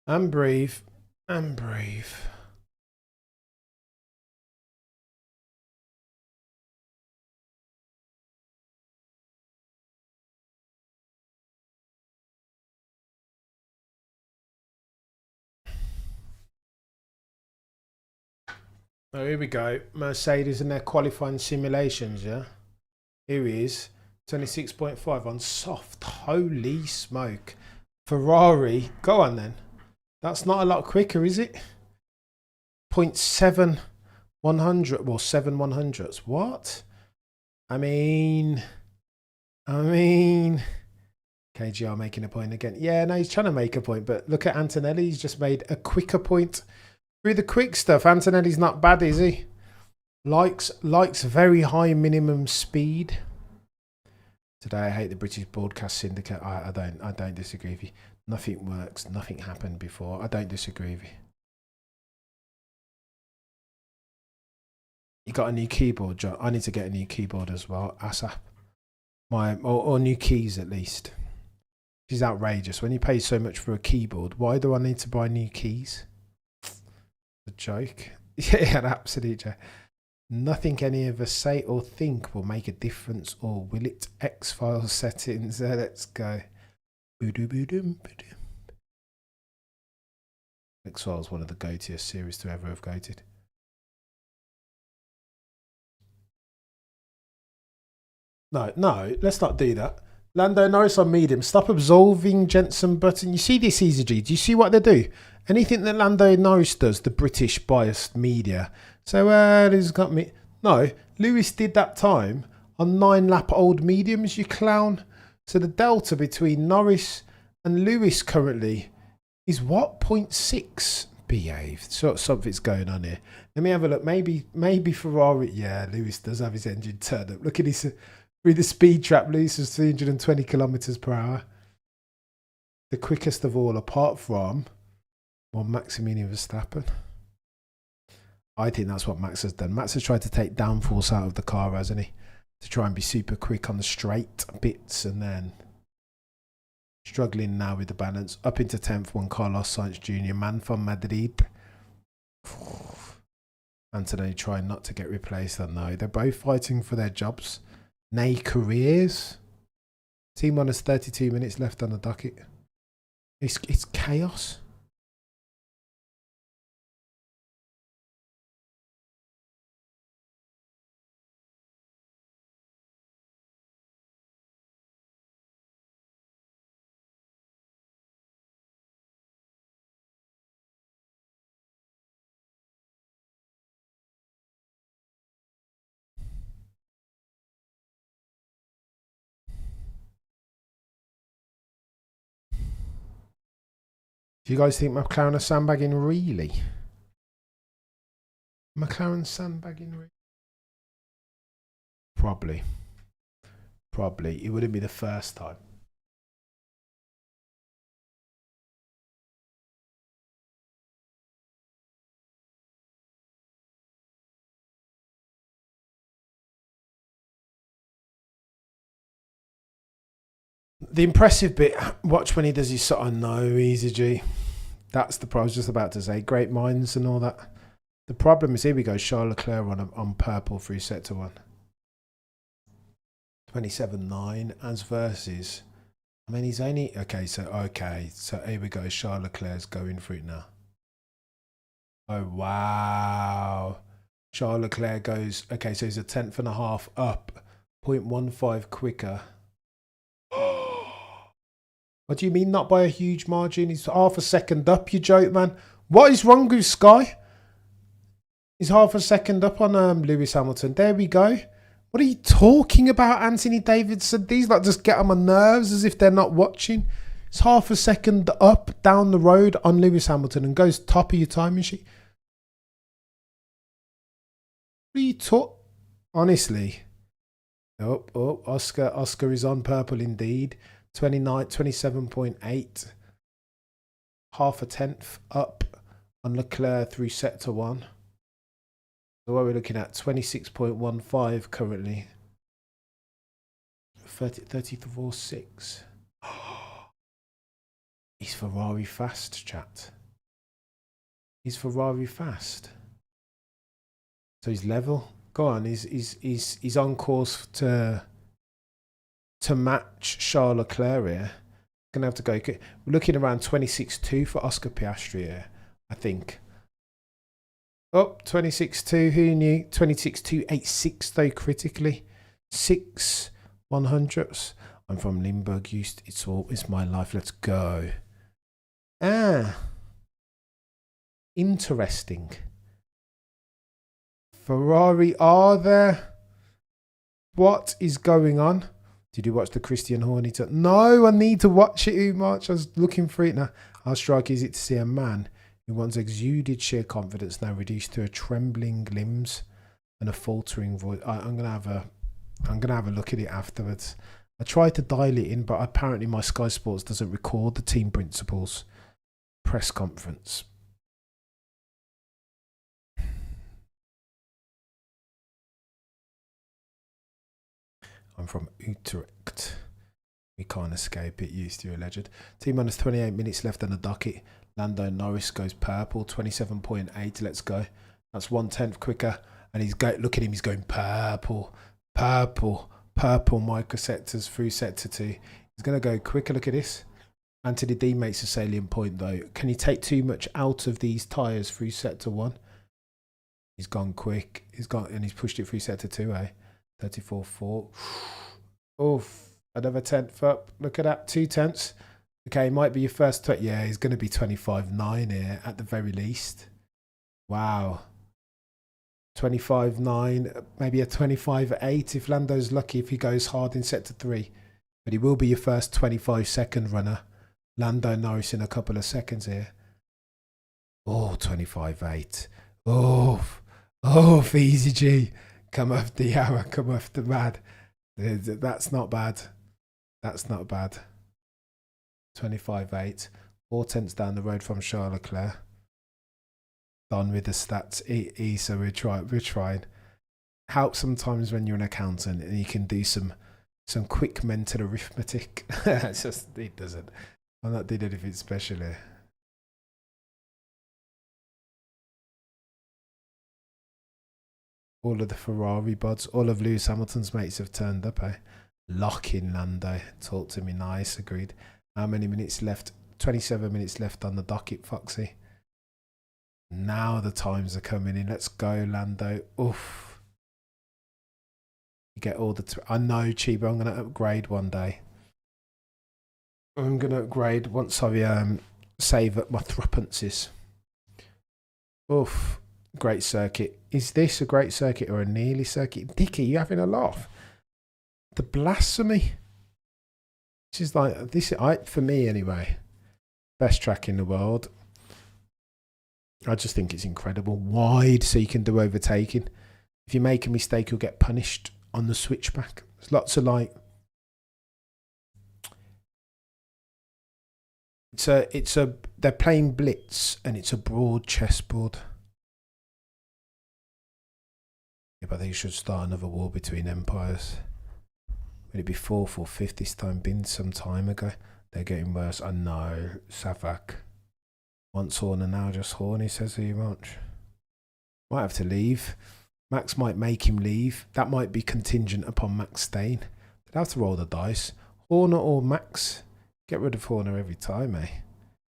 I'm brave. I'm brave. Oh, here we go. Mercedes and their qualifying simulations, yeah? Here he is. 26.5 on soft. Holy smoke. Ferrari. Go on then. That's not a lot quicker, is it? 0.7 100. Well, 7 100ths. What? I mean, KGR making a point again. Yeah, no, he's trying to make a point, but look at Antonelli. He's just made a quicker point through the quick stuff. Antonelli's not bad, is he? Likes very high minimum speed. Today I hate the British Broadcast Syndicate. I don't disagree with you. Nothing works. Nothing happened before. I don't disagree with you. You got a new keyboard, John? I need to get a new keyboard as well. ASAP. Or new keys at least. Which is outrageous. When you pay so much for a keyboard, why do I need to buy new keys? A joke. Yeah, an absolute joke. Nothing any of us say or think will make a difference, or will it? X-Files settings. Let's go. X-Files, one of the go-to series to ever have goated. No, let's not do that. Lando Norris on medium. Stop absolving Jensen Button. You see this, Easy G? Do you see what they do? Anything that Lando Norris does, the British biased media. So, he's got me. No, Lewis did that time on 9-lap old mediums, you clown. So the delta between Norris and Lewis currently is what? 0.6. Behave. So something's going on here. Let me have a look. Maybe Ferrari. Yeah, Lewis does have his engine turned up. Look at his through the speed trap. Lewis is 320 kilometers per hour. The quickest of all, apart from Maximilian Verstappen. I think that's what Max has done. Max has tried to take downforce out of the car, hasn't he? To try and be super quick on the straight bits, and then struggling now with the balance. Up into 10th, Juan Carlos Sainz Jr., man from Madrid. Antonelli trying not to get replaced. I know. They're both fighting for their jobs. Nay, careers. Team on has 32 minutes left on the docket. It's chaos. Do you guys think McLaren are sandbagging really? McLaren sandbagging really? Probably. It wouldn't be the first time. The impressive bit, watch when he does his sort of no, Easy G. That's the problem. I was just about to say, great minds and all that. The problem is, here we go, Charles Leclerc on purple through sector 1. 27.9 as versus. I mean, he's only, okay, so here we go, Charles Leclerc's going for it now. Oh, wow. Charles Leclerc goes, okay, so he's a 10.5 up, 0.15 quicker. What do you mean not by a huge margin? He's half a second up, you joke, man. What is wrong with Sky? He's half a second up on Lewis Hamilton. There we go. What are you talking about, Anthony Davidson? These like just get on my nerves as if they're not watching. It's half a second up down the road on Lewis Hamilton and goes top of your timing sheet. What are you talking? Honestly. Oh, Oscar is on purple indeed. 27.8. Half a tenth up on Leclerc through sector 1. So what are we looking at? 26.15 currently. 34.6. He's Ferrari fast, chat. He's Ferrari fast. So he's level. Go on. He's on course to match Charles Leclerc here. Gonna have to go. We're looking around 26.2 for Oscar Piastri here, I think. Oh, 26.2. Who knew? 26.286 though critically. 6 100ths. I'm from Limburg. It's my life. Let's go. Interesting. Ferrari are there? What is going on? Did you watch the Christian Horner? No, I need to watch it too much. I was looking for it now. How striking is it to see a man who once exuded sheer confidence now reduced to a trembling limbs and a faltering voice? I'm gonna have a look at it afterwards. I tried to dial it in, but apparently my Sky Sports doesn't record the team principals press conference. I'm from Utrecht. We can't escape it. Used to, alleged. T minus 28 minutes left on the docket. Lando Norris goes purple. 27.8. Let's go. That's 1/10 quicker. And look at him. He's going purple. Purple. Purple microsectors through sector 2. He's going to go quicker. Look at this. Anthony D makes a salient point though. Can he take too much out of these tyres through sector 1? He's gone quick. He's pushed it through sector 2, eh? 34.4. Oof. Another 10th up. Look at that. 2/10. Okay, might be your first. Yeah, he's going to be 25.9 here at the very least. Wow. 25.9. Maybe a 25.8 if Lando's lucky, if he goes hard in sector 3. But he will be your first 25-second runner. Lando Norris in a couple of seconds here. Oh, 25.8. Oh, easy G. Come off the hour, come off the mad. That's not bad. That's not bad. 25.8. 4/10 down the road from Charles Leclerc. Done with the stats. So we're trying. Helps sometimes when you're an accountant and you can do some quick mental arithmetic. It doesn't. I'm not doing anything special here. All of the Ferrari buds, all of Lewis Hamilton's mates have turned up, eh? Lock in Lando. Talk to me nice, agreed. How many minutes left? 27 minutes left on the docket, Foxy. Now the times are coming in. Let's go, Lando. Oof. You get all the... I know, Chiba, I'm going to upgrade one day. I'm going to upgrade once I save up my threepences. Oof. Great circuit. Is this a great circuit or a nearly circuit? Dicky, you having a laugh? The blasphemy. This is like this. For me anyway, best track in the world. I just think it's incredible. Wide, so you can do overtaking. If you make a mistake, you'll get punished on the switchback. There's lots of like. They're playing blitz and it's a broad chessboard. Yeah, but they should start another war between empires. Would it be 4th or 5th this time? Been some time ago. They're getting worse. I know. Savak. Once Horner, now just Horner, he says he won't. Might have to leave. Max might make him leave. That might be contingent upon Max staying. They'd have to roll the dice. Horner or Max. Get rid of Horner every time, eh?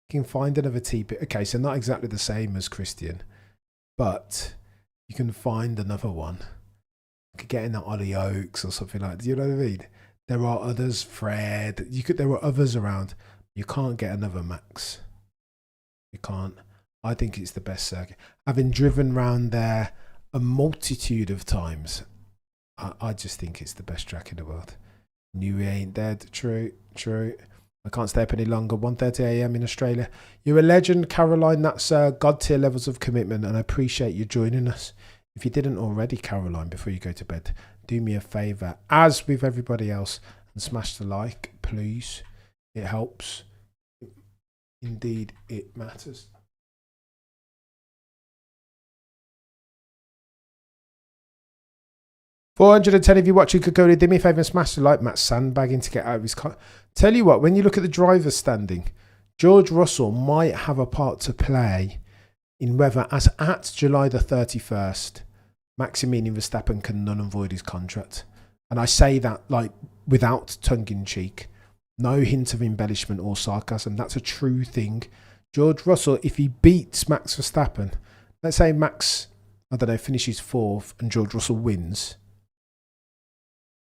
You can find another TP. Okay, so not exactly the same as Christian. But you can find another one. You could get in that Ollie Oaks or something like that. Do you know what I mean? There are others, Fred. There are others around. You can't get another Max. You can't. I think it's the best circuit. Having driven round there a multitude of times, I just think it's the best track in the world. New ain't dead. True. I can't stay up any longer. 1:30 a.m. in Australia. You're a legend, Caroline. That's God tier levels of commitment, and I appreciate you joining us. If you didn't already, Caroline, before you go to bed, do me a favour, as with everybody else, and smash the like, please. It helps. Indeed, it matters. $410 if you're watching Kokori. Do me a favour and smash the like. Matt's sandbagging to get out of his car. Tell you what, when you look at the driver's standing, George Russell might have a part to play in whether, as at July the 31st, Maximilian Verstappen can null and void his contract. And I say that like without tongue-in-cheek. No hint of embellishment or sarcasm. That's a true thing. George Russell, if he beats Max Verstappen, let's say Max, I don't know, finishes 4th and George Russell wins,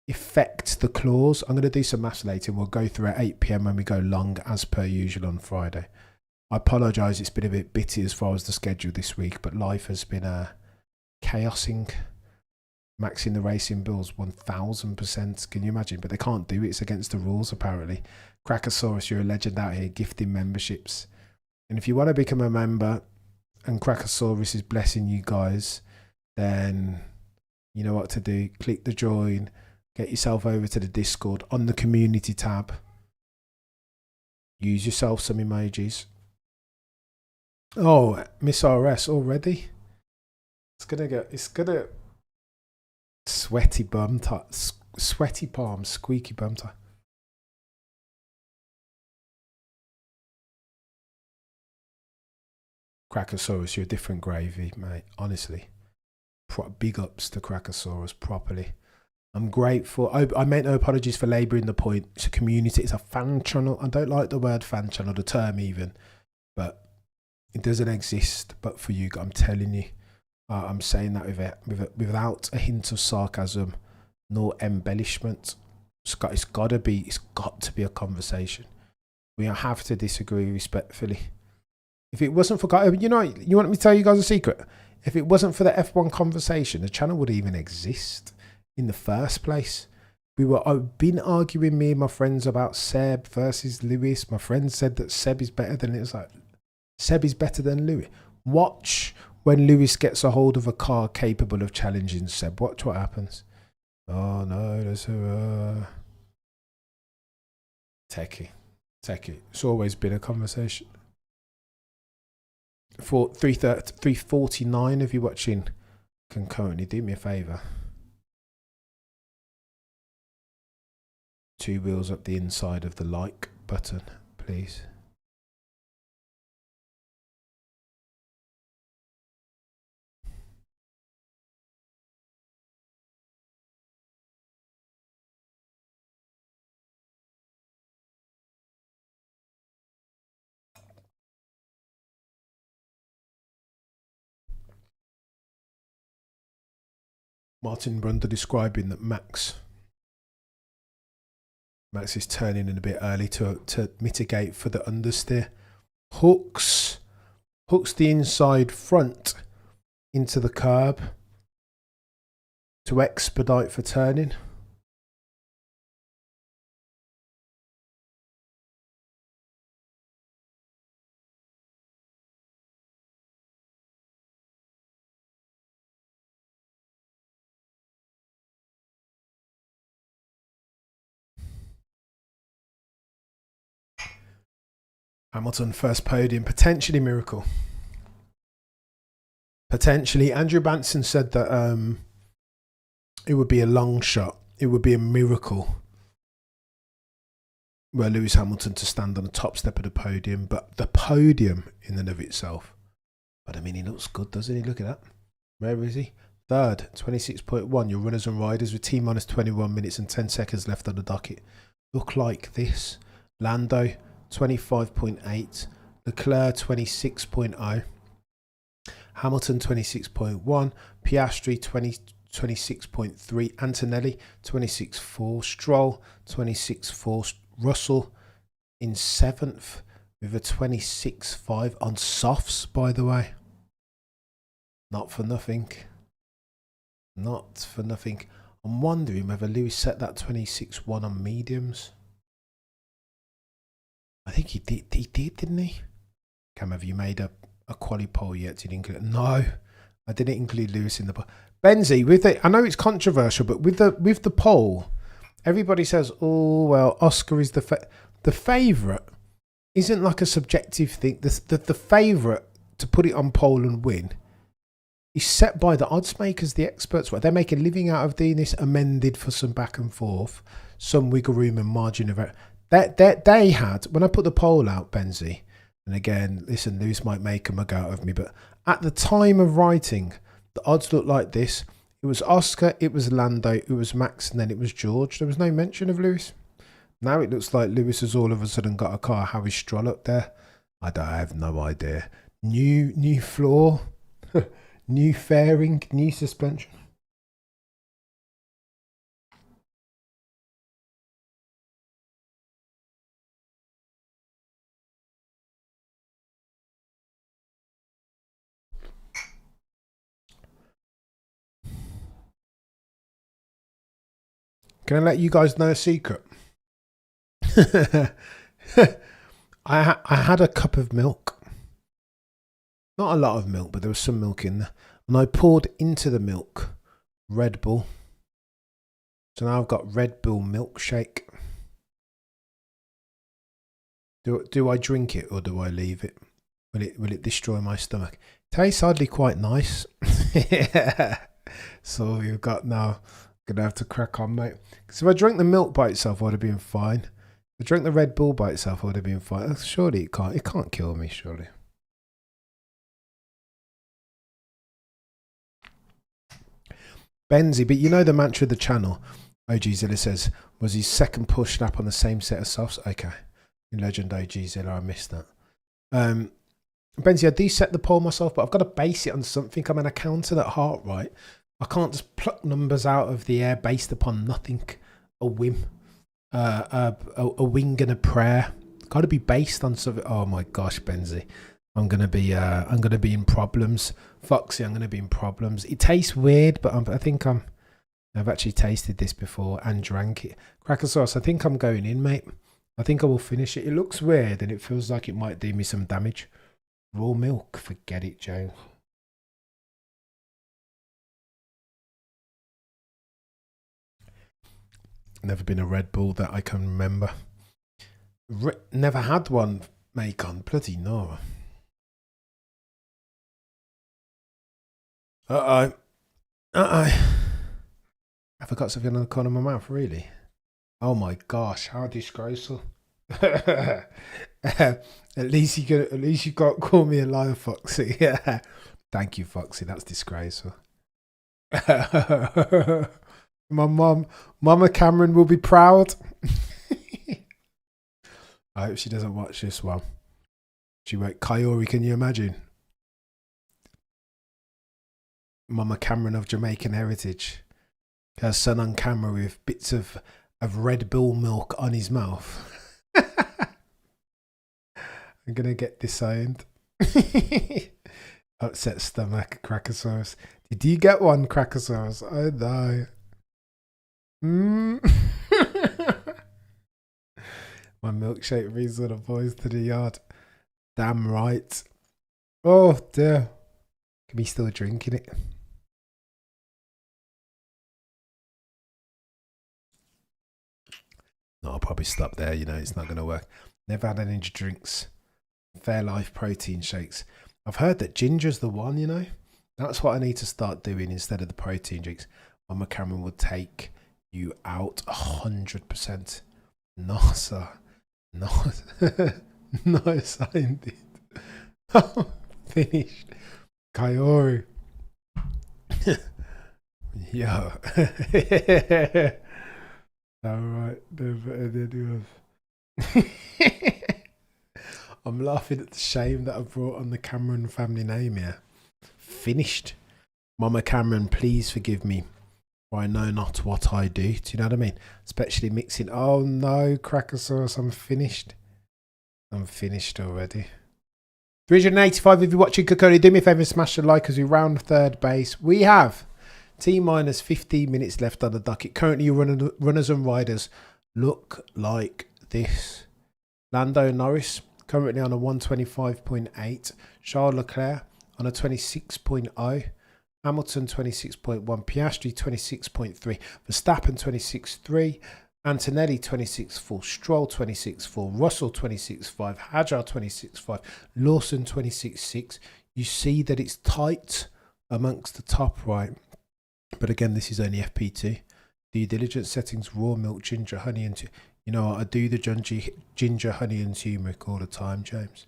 affect the clause. I'm going to do some maths later and we'll go through at 8 p.m. when we go long as per usual on Friday. I apologise, it's been a bit bitty as far as the schedule this week, but life has been chaosing. Maxing the Racing Bulls 1000%. Can you imagine? But they can't do it. It's against the rules, apparently. Crackosaurus, you're a legend out here gifting memberships. And if you want to become a member and Crackosaurus is blessing you guys, then you know what to do. Click the join. Get yourself over to the Discord on the community tab. Use yourself some emojis. Oh, Miss RS already? It's gonna sweaty bum time, sweaty palms, squeaky bum time. Crackosaurus, you're a different gravy, mate. Honestly, big ups to Crackosaurus properly. I'm grateful. I make no apologies for labouring the point. It's a community. It's a fan channel. I don't like the word fan channel, the term even, but it doesn't exist. But for you, I'm telling you, I'm saying that without a hint of sarcasm nor embellishment. It's got to be a conversation. We have to disagree respectfully. If it wasn't for, you want me to tell you guys a secret? If it wasn't for the F1 conversation, the channel would even exist in the first place. I've been arguing, me and my friends, about Seb versus Lewis. My friend said that Seb is better than, it was like, Seb is better than Lewis. Watch when Lewis gets a hold of a car capable of challenging Seb. Watch what happens. Oh no, there's a techie. It's always been a conversation. For 349 of you watching concurrently, do me a favour. 2 wheels up the inside of the like button, please. Martin Brunder describing that Max is turning in a bit early to mitigate for the understeer. Hooks the inside front into the curb to expedite for turning. Hamilton first podium, potentially miracle. Potentially, Andrew Banson said that it would be a long shot. It would be a miracle were Lewis Hamilton to stand on the top step of the podium. But the podium in and of itself. But I mean, he looks good, doesn't he? Look at that. Where is he? Third, 26.1. Your runners and riders with T minus 21 minutes and 10 seconds left on the docket look like this. Lando, 25.8. Leclerc, 26.0. Hamilton, 26.1. Piastri, 26.3. Antonelli, 26.4. Stroll, 26.4. Russell in 7th with a 26.5 on softs, by the way. Not for nothing. Not for nothing. I'm wondering whether Lewis set that 26.1 on mediums. I think he did, didn't he? Cam, have you made a quali poll yet? Did you include? No, I didn't include Lewis in the poll. Benzie, I know it's controversial, but with the poll, everybody says, "Oh well, Oscar is the favourite." Isn't like a subjective thing. The favourite to put it on poll and win is set by the odds makers, the experts. Right? They make a living out of doing this, amended for some back and forth, some wiggle room and margin of error. They had, when I put the poll out, Benzie, and again, listen, Lewis might make a mug out of me, but at the time of writing, the odds looked like this. It was Oscar, it was Lando, it was Max, and then it was George. There was no mention of Lewis. Now it looks like Lewis has all of a sudden got a car. Harry Stroll up there. I have no idea. New floor, new fairing, new suspension. Can I let you guys know a secret? I had a cup of milk. Not a lot of milk, but there was some milk in there. And I poured into the milk Red Bull. So now I've got Red Bull milkshake. Do I drink it or do I leave it? Will it destroy my stomach? Tastes hardly quite nice. So you've got now. Gonna have to crack on, mate. Because if I drank the milk by itself, I would have been fine. If I drank the Red Bull by itself, I would have been fine. Surely it can't. It can't kill me, surely. Benzie, but you know the mantra of the channel. OG Zilla says was his second push snap on the same set of softs. Okay, in Legend OG Zilla, I missed that. Benzie, I do set the poll myself, but I've got to base it on something. I'm an accountant at heart, right? I can't just pluck numbers out of the air based upon nothing, a whim, a wing and a prayer. Got to be based on something. Oh my gosh, Benzie, I'm gonna be in problems. Foxy, I'm gonna be in problems. It tastes weird, but I think I've actually tasted this before and drank it. Cracker sauce. I think I'm going in, mate. I think I will finish it. It looks weird and it feels like it might do me some damage. Raw milk, forget it, Joe. Never been a Red Bull that I can remember. Never had one, Macon. Bloody no. Uh-oh. Uh-oh. I forgot something on the corner of my mouth, really? Oh my gosh, how disgraceful. At least you got call me a liar, Foxy. Yeah. Thank you, Foxy. That's disgraceful. My Mama Cameron will be proud. I hope she doesn't watch this one. She went, Kayori, can you imagine? Mama Cameron of Jamaican heritage. Her son on camera with bits of Red Bull milk on his mouth. I'm going to get disowned. Upset stomach, Crackosaurus. Did you get one, Crackosaurus? Oh no. My milkshake brings all the boys to the yard. Damn right. Oh dear. Can be still drinking it. No, I'll probably stop there. You know, it's not going to work. Never had energy drinks. Fairlife protein shakes. I've heard that ginger's the one, you know. That's what I need to start doing instead of the protein drinks. Mama Cameron would take you out 100%. No, sir. No. No, sir, indeed. Finished. Kayori. Yo. Alright. I'm laughing at the shame that I brought on the Cameron family name here. Finished. Mama Cameron, please forgive me, for I know not what I do. Do you know what I mean? Especially mixing. Oh no, Cracker Sauce, I'm finished. I'm finished already. 385 if you're watching Kokori. Do me a favour, smash the like as we round third base. We have T-minus 15 minutes left on the docket. Currently, runners and riders look like this. Lando Norris currently on a 125.8. Charles Leclerc on a 26.0. Hamilton 26.1. Piastri 26.3. Verstappen 26.3. Antonelli 26.4. Stroll 26.4. Russell 26.5. Hadjar 26.5. Lawson 26.6. You see that it's tight amongst the top right. But again, this is only FP2. Due diligence settings, raw milk, ginger, honey, and you know what? I do the ginger, honey, and turmeric all the time, James.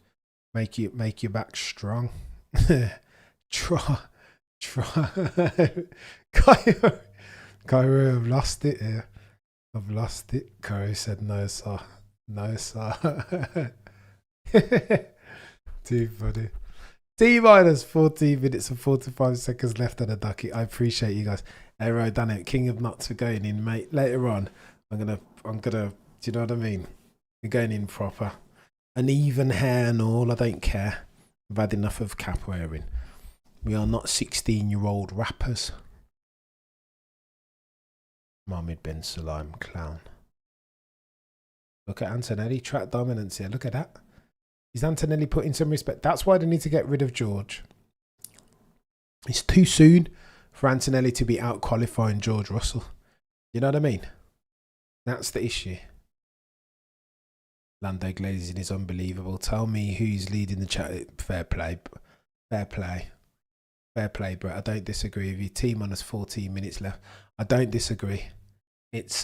Make your back strong. Try. Cairo, I've lost it here. I've lost it. Cairo said no, sir. No, sir. Too funny. T-minus 14 minutes and 45 seconds left on the docket. I appreciate you guys. Aerodynamic King of Nuts for going in, mate. Later on, I'm gonna. Do you know what I mean? We're going in proper. An even hair and all. I don't care. I've had enough of cap wearing. We are not 16-year-old rappers. Mohammed bin Salim, clown. Look at Antonelli, track dominance here. Look at that. Is Antonelli putting some respect? That's why they need to get rid of George. It's too soon for Antonelli to be out qualifying George Russell. You know what I mean? That's the issue. Lando Glazing is unbelievable. Tell me who's leading the chat. Fair play. Fair play. Fair play, Brett. I don't disagree with you. Team on us 14 minutes left. I don't disagree. It's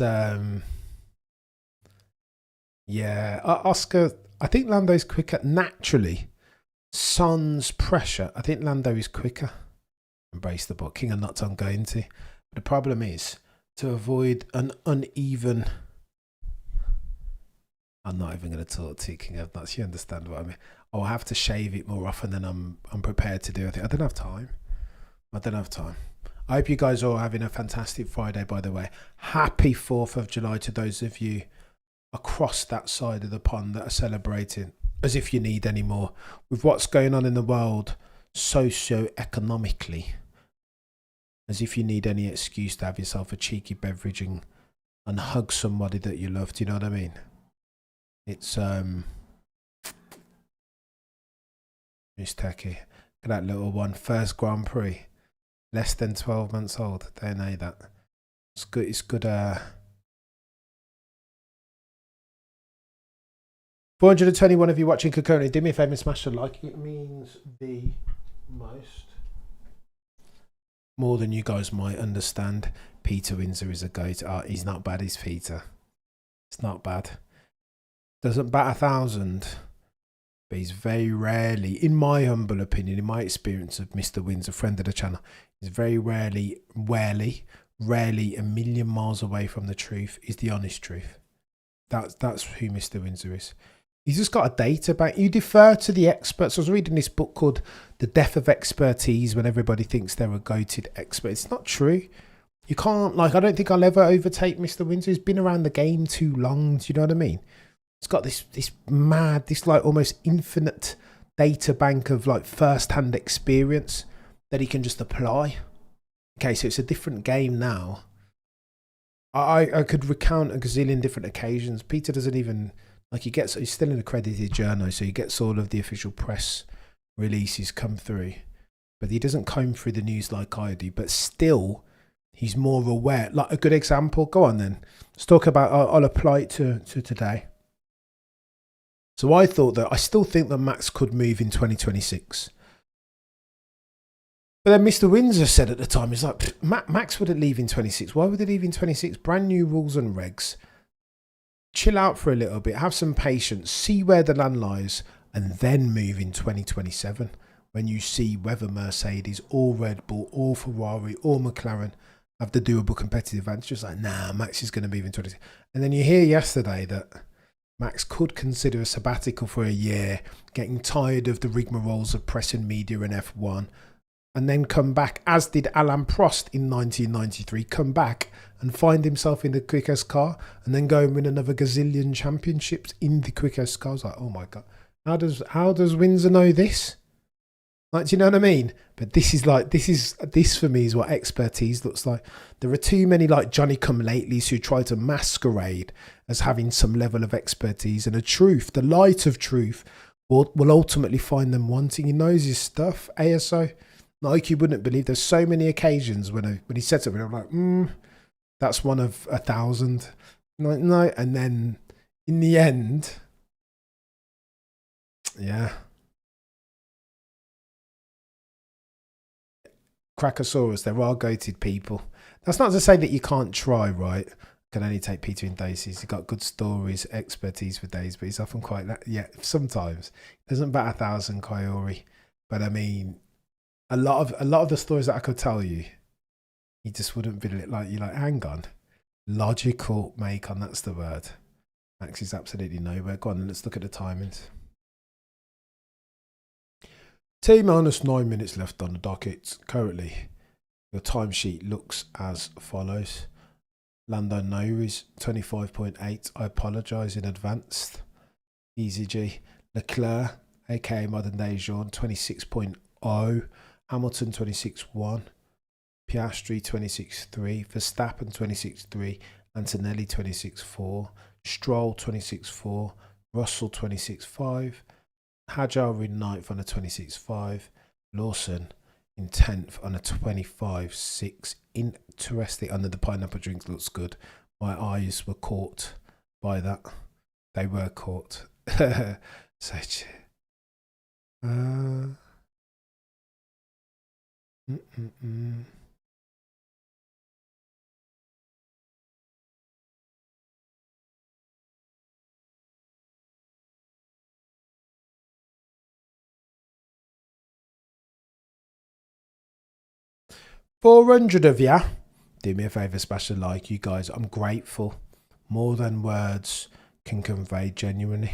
yeah. Oscar, I think Lando's quicker naturally. Son's pressure. I think Lando is quicker. Embrace the book. King of Nuts I'm going to. But the problem is to avoid an uneven. I'm not even going to talk to you, King of Nuts. You understand what I mean? I'll have to shave it more often than I'm prepared to do. I don't have time. I don't have time. I hope you guys are all having a fantastic Friday, by the way. Happy 4th of July to those of you across that side of the pond that are celebrating, as if you need any more. With what's going on in the world socio-economically, as if you need any excuse to have yourself a cheeky beverage and hug somebody that you love. Do you know what I mean? It's it's tacky. Look at that little one. First Grand Prix. Less than 12 months old. Don't know that. It's good. It's good. 421 of you watching concurrently. Do me a favour and smash the like. It means the most. More than you guys might understand. Peter Windsor is a goat. He's not bad, he's Peter. It's not bad. Doesn't bat 1,000. But he's very rarely, in my humble opinion, in my experience of Mr. Windsor, friend of the channel, he's very rarely a million miles away from the truth. Is the honest truth. That's who Mr. Windsor is. He's just got a data bank. You defer to the experts. I was reading this book called The Death of Expertise when everybody thinks they're a goated expert. It's not true. You can't, I don't think I'll ever overtake Mr. Windsor. He's been around the game too long. Do you know what I mean? It's got this mad, almost infinite data bank of first-hand experience that he can just apply. Okay, so it's a different game now. I could recount a gazillion different occasions. Peter doesn't even, he's still an accredited journo, so he gets all of the official press releases come through. But he doesn't comb through the news like I do, but still, he's more aware. A good example, go on then. Let's talk about, I'll apply it to today. So I still think that Max could move in 2026. But then Mr. Windsor said at the time, he's like, Max wouldn't leave in 26. Why would he leave in 26? Brand new rules and regs. Chill out for a little bit, have some patience, see where the land lies, and then move in 2027 when you see whether Mercedes or Red Bull or Ferrari or McLaren have the doable competitive advantage. Just nah, Max is going to move in 26. And then you hear yesterday that Max could consider a sabbatical for a year, getting tired of the rigmaroles of press and media and F1, and then come back, as did Alain Prost in 1993, come back and find himself in the quickest car and then go and win another gazillion championships in the quickest car. I was like, oh my God, how does Windsor know this? Do you know what I mean? But this for me is what expertise looks like. There are too many Johnny-come-latelys who try to masquerade as having some level of expertise, and the light of truth will ultimately find them wanting. He knows his stuff. ASO, you wouldn't believe. There's so many occasions when he said something, I'm like, that's one of 1,000. No, and then in the end, yeah. Crackosaurus, there are goated people. That's not to say that you can't try, right? Can only take Peter in doses. He's got good stories, expertise for days, but he's often quite sometimes doesn't bat 1,000 Coyote. But I mean, a lot of the stories that I could tell you, you just wouldn't be hang on. Logical make on, that's the word. Max is absolutely nowhere. Go on, let's look at the timings. T-minus 9 minutes left on the docket. Currently, your timesheet looks as follows. Lando Norris, 25.8. I apologise in advance. Easy G. Leclerc, aka modern day Jean, 26.0. Hamilton, 26.1. Piastri 26.3, Verstappen 26.3, Antonelli 26.4, Stroll 26.4, Russell 26.5, Hajar in 9th on a 26.5, Lawson in 10th on a 25.6. Interesting. Under the pineapple drinks looks good. My eyes were caught by that. They were caught. So, $400 of ya. Do me a favour, smash a like, you guys. I'm grateful. More than words can convey, genuinely.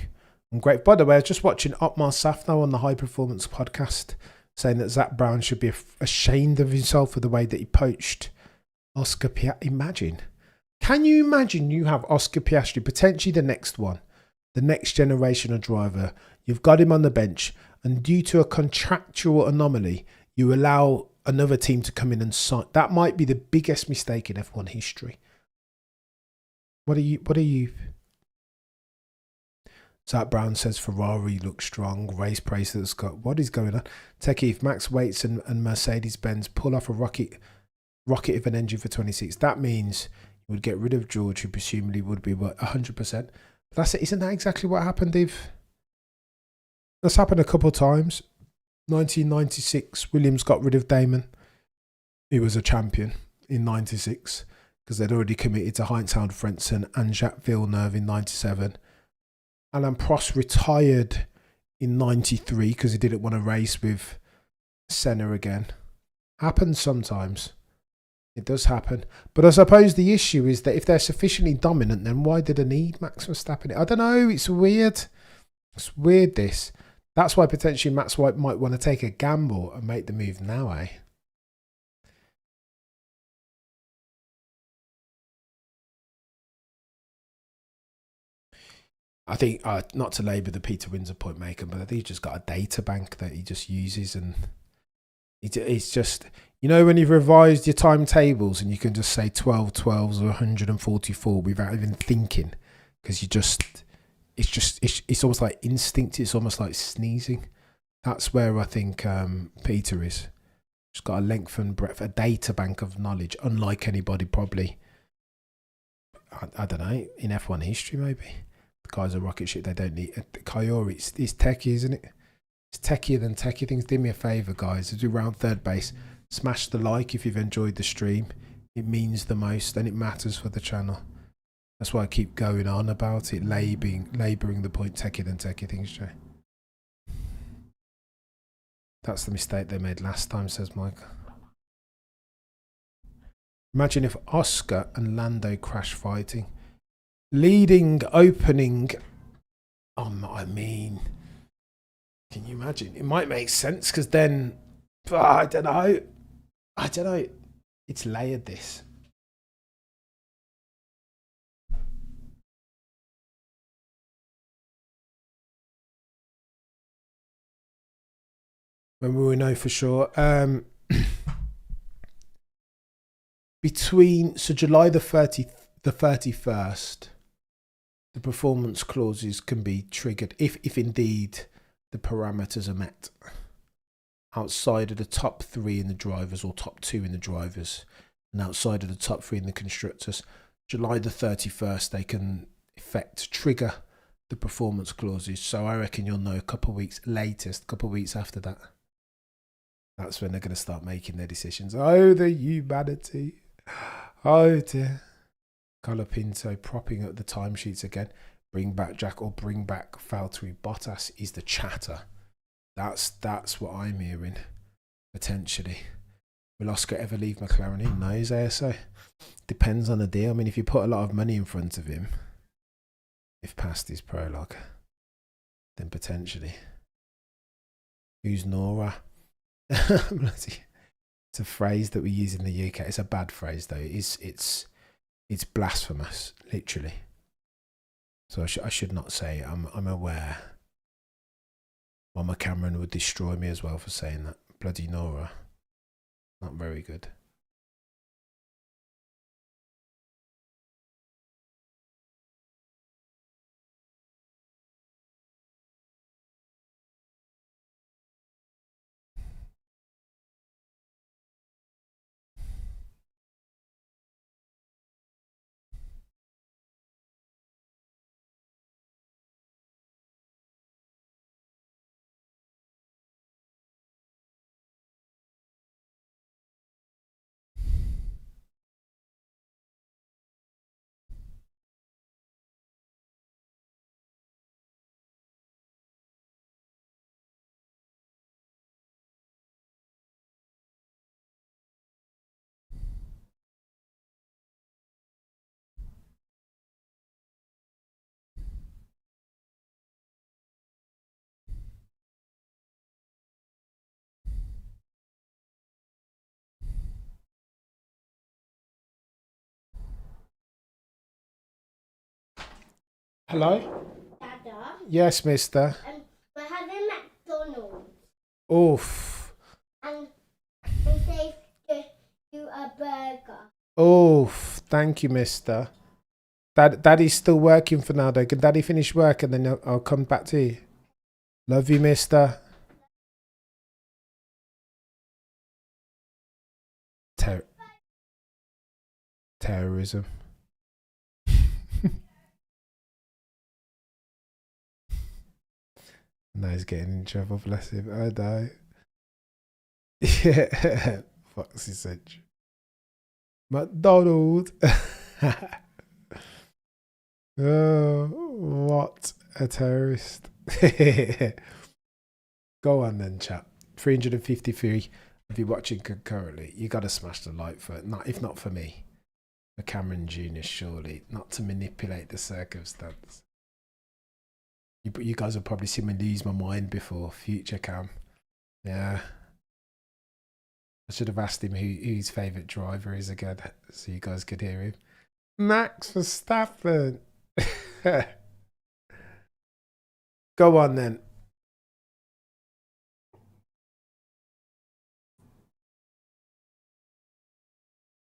I'm great. By the way, I was just watching Otmar Safnow on the High Performance podcast saying that Zach Brown should be ashamed of himself for the way that he poached Oscar Piastri. Imagine. Can you imagine you have Oscar Piastri, potentially the next one, the next generation of driver. You've got him on the bench, and due to a contractual anomaly, you allow another team to come in and sign. That might be the biggest mistake in F1 history. What are you? Zach Brown says Ferrari looks strong. Race praise that's got. What is going on? Techie, if Max Waits and Mercedes-Benz pull off a rocket of an engine for 26, that means you would get rid of George, who presumably would be what, 100%. But that's it. Isn't that exactly what happened, Dave? That's happened a couple of times. 1996, Williams got rid of Damon. He was a champion in 96 because they'd already committed to Heinz-Harald Frentzen and Jacques Villeneuve in 97. Alain Prost retired in 93 because he didn't want to race with Senna again. Happens sometimes. It does happen. But I suppose the issue is that if they're sufficiently dominant, then why do they need Max Verstappen? I don't know. It's weird. It's weird, this. That's why potentially Max White might want to take a gamble and make the move now, eh? I think, not to labour the Peter Windsor point maker, but I think he's just got a data bank that he just uses, and it's just, you know, when you've revised your timetables and you can just say 12 12s or 144 without even thinking, because you just, it's almost like instinct. It's almost like sneezing. That's where I think Peter is. Just got a length and breadth, a data bank of knowledge, unlike anybody probably. I don't know, in F1 history maybe. The guys are rocket ship. They don't need Kyori. It's techie, isn't it? It's techier than techie things. Do me a favour, guys. Do round third base. Smash the like if you've enjoyed the stream. It means the most and it matters for the channel. That's why I keep going on about it, labouring the point, techier than techie things, Jay. That's the mistake they made last time, says Mike. Imagine if Oscar and Lando crash fighting. Leading, opening. I mean, can you imagine? It might make sense because then, I don't know. It's layered, this. When we will know for sure. Between July the 31st, the performance clauses can be triggered if indeed the parameters are met. Outside of the top 3 in the drivers or top 2 in the drivers, and outside of the top 3 in the constructors, July the 31st they can trigger the performance clauses. So I reckon you'll know a couple of weeks after that. That's when they're going to start making their decisions. Oh, the humanity. Oh, dear. Colapinto propping up the timesheets again. Bring back Jack or bring back Valtteri Bottas is the chatter. That's what I'm hearing, potentially. Will Oscar ever leave McLaren? Who knows, ASO? Depends on the deal. I mean, if you put a lot of money in front of him, if past his prologue, then potentially. Who's Nora? It's a phrase that we use in the UK. It's a bad phrase though. It's blasphemous, literally. So I should not say it. I'm aware. Mama Cameron would destroy me as well for saying that. Bloody Nora. Not very good. Hello? Dada, Yes, mister. we're having McDonald's Oof. and they give you a burger. Oof. Thank you, mister. Daddy's still working for now, though. Can Daddy finish work and then I'll come back to you? Love you, mister. Terrorism. No, he's getting in trouble, bless him. I know. Yeah. Foxy Century. McDonald. Oh, what a terrorist. Go on then, chap. 353 if you're watching concurrently. You got to smash the like for it. Not, if not for me. For Cameron Jr., surely. Not to manipulate the circumstance. You guys have probably seen me lose my mind before. Future Cam. Yeah. I should have asked him who his favourite driver is again, so you guys could hear him. Max Verstappen. Go on then.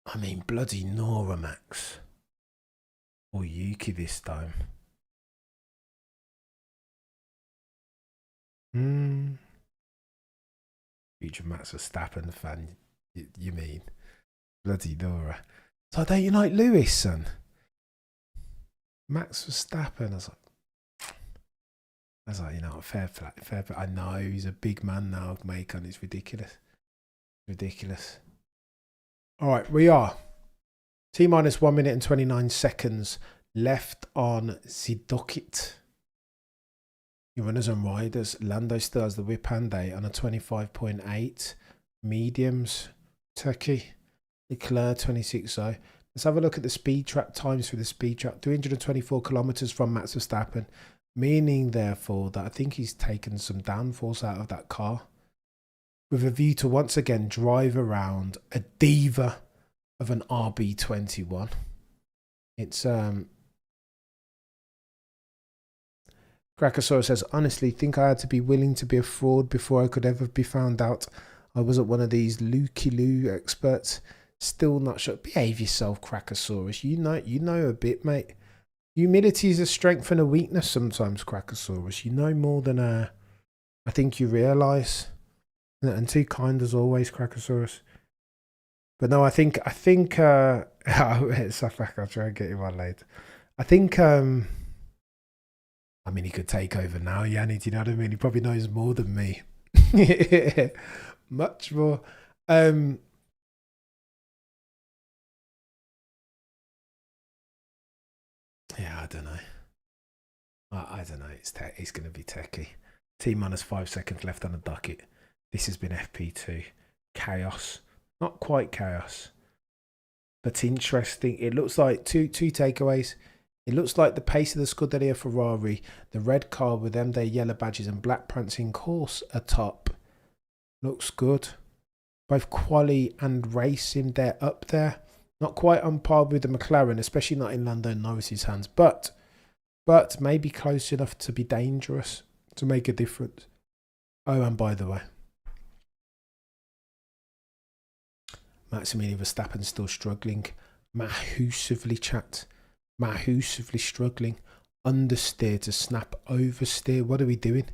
I mean, bloody Nora, Max. Or Yuki this time. Future Max Verstappen fan, you mean? Bloody Nora. So don't you like Lewis, son? Max Verstappen. I was like, you know, fair play. I know he's a big man now, Macon. It's ridiculous. Ridiculous. All right, we are T minus 1 minute and 29 seconds left on the docket. Your runners and riders. Lando still has the whip hand day on a 25.8. Mediums. Turkey. Leclerc 26.0. Let's have a look at the speed trap times for the speed trap. 324 kilometers from Max Verstappen, meaning therefore that I think he's taken some downforce out of that car, with a view to once again drive around a diva of an RB21. It's Crackosaurus says, honestly, think I had to be willing to be a fraud before I could ever be found out. I wasn't one of these looky-loo experts. Still not sure. Behave yourself, Crackosaurus. You know a bit, mate. Humility is a strength and a weakness sometimes, Crackosaurus. You know more than I think you realise. And too kind as always, Crackosaurus. But no, I think I'll try and get him on later. I think I mean, he could take over now, Yanni, do you know what I mean? He probably knows more than me. Much more. Yeah, I don't know. I don't know. It's going to be techie. T minus 5 seconds left on the docket. This has been FP2. Chaos. Not quite chaos, but interesting. It looks like two takeaways. It looks like the pace of the Scuderia Ferrari, the red car with them their yellow badges and black prancing course atop, looks good. Both quali and racing, they're up there. Not quite on par with the McLaren, especially not in Lando Norris's hands, but maybe close enough to be dangerous, to make a difference. Oh, and by the way, Maximilian Verstappen still struggling. Mahusively, chat. Mahusively struggling. Understeer to snap oversteer. What are we doing?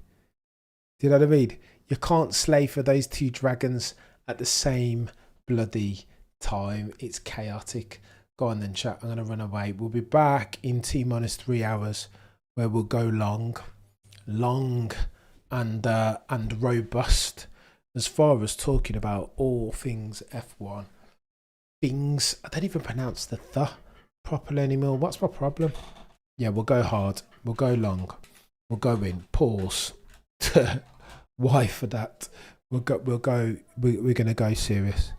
Do you know what I mean? You can't slay for those two dragons at the same bloody time. It's chaotic. Go on then, chat. I'm going to run away. We'll be back in T minus 3 hours, where we'll go long and robust as far as talking about all things F1. Things, I don't even pronounce the properly anymore. What's my problem? Yeah, we'll go hard. We'll go long. We'll go in. Pause. Why for that? We're going to go serious.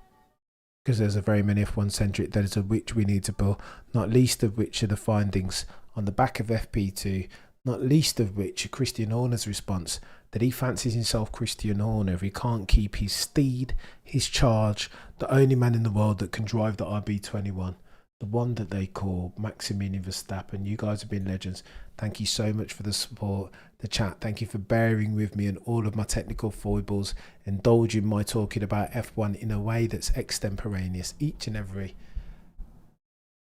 Because there's a very many F1 centric that is of which we need to build, not least of which are the findings on the back of FP2, not least of which are Christian Horner's response that he fancies himself Christian Horner if he can't keep his steed, his charge, the only man in the world that can drive the RB21. the one that they call Maximilian Verstappen. You guys have been legends. Thank you so much for the support, the chat. Thank you for bearing with me and all of my technical foibles, indulging my talking about F1 in a way that's extemporaneous each and every.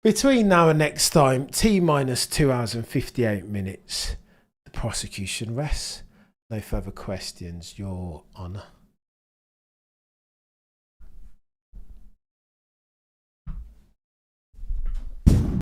Between now and next time, T-minus 2 hours and 58 minutes. The prosecution rests. No further questions, Your Honour.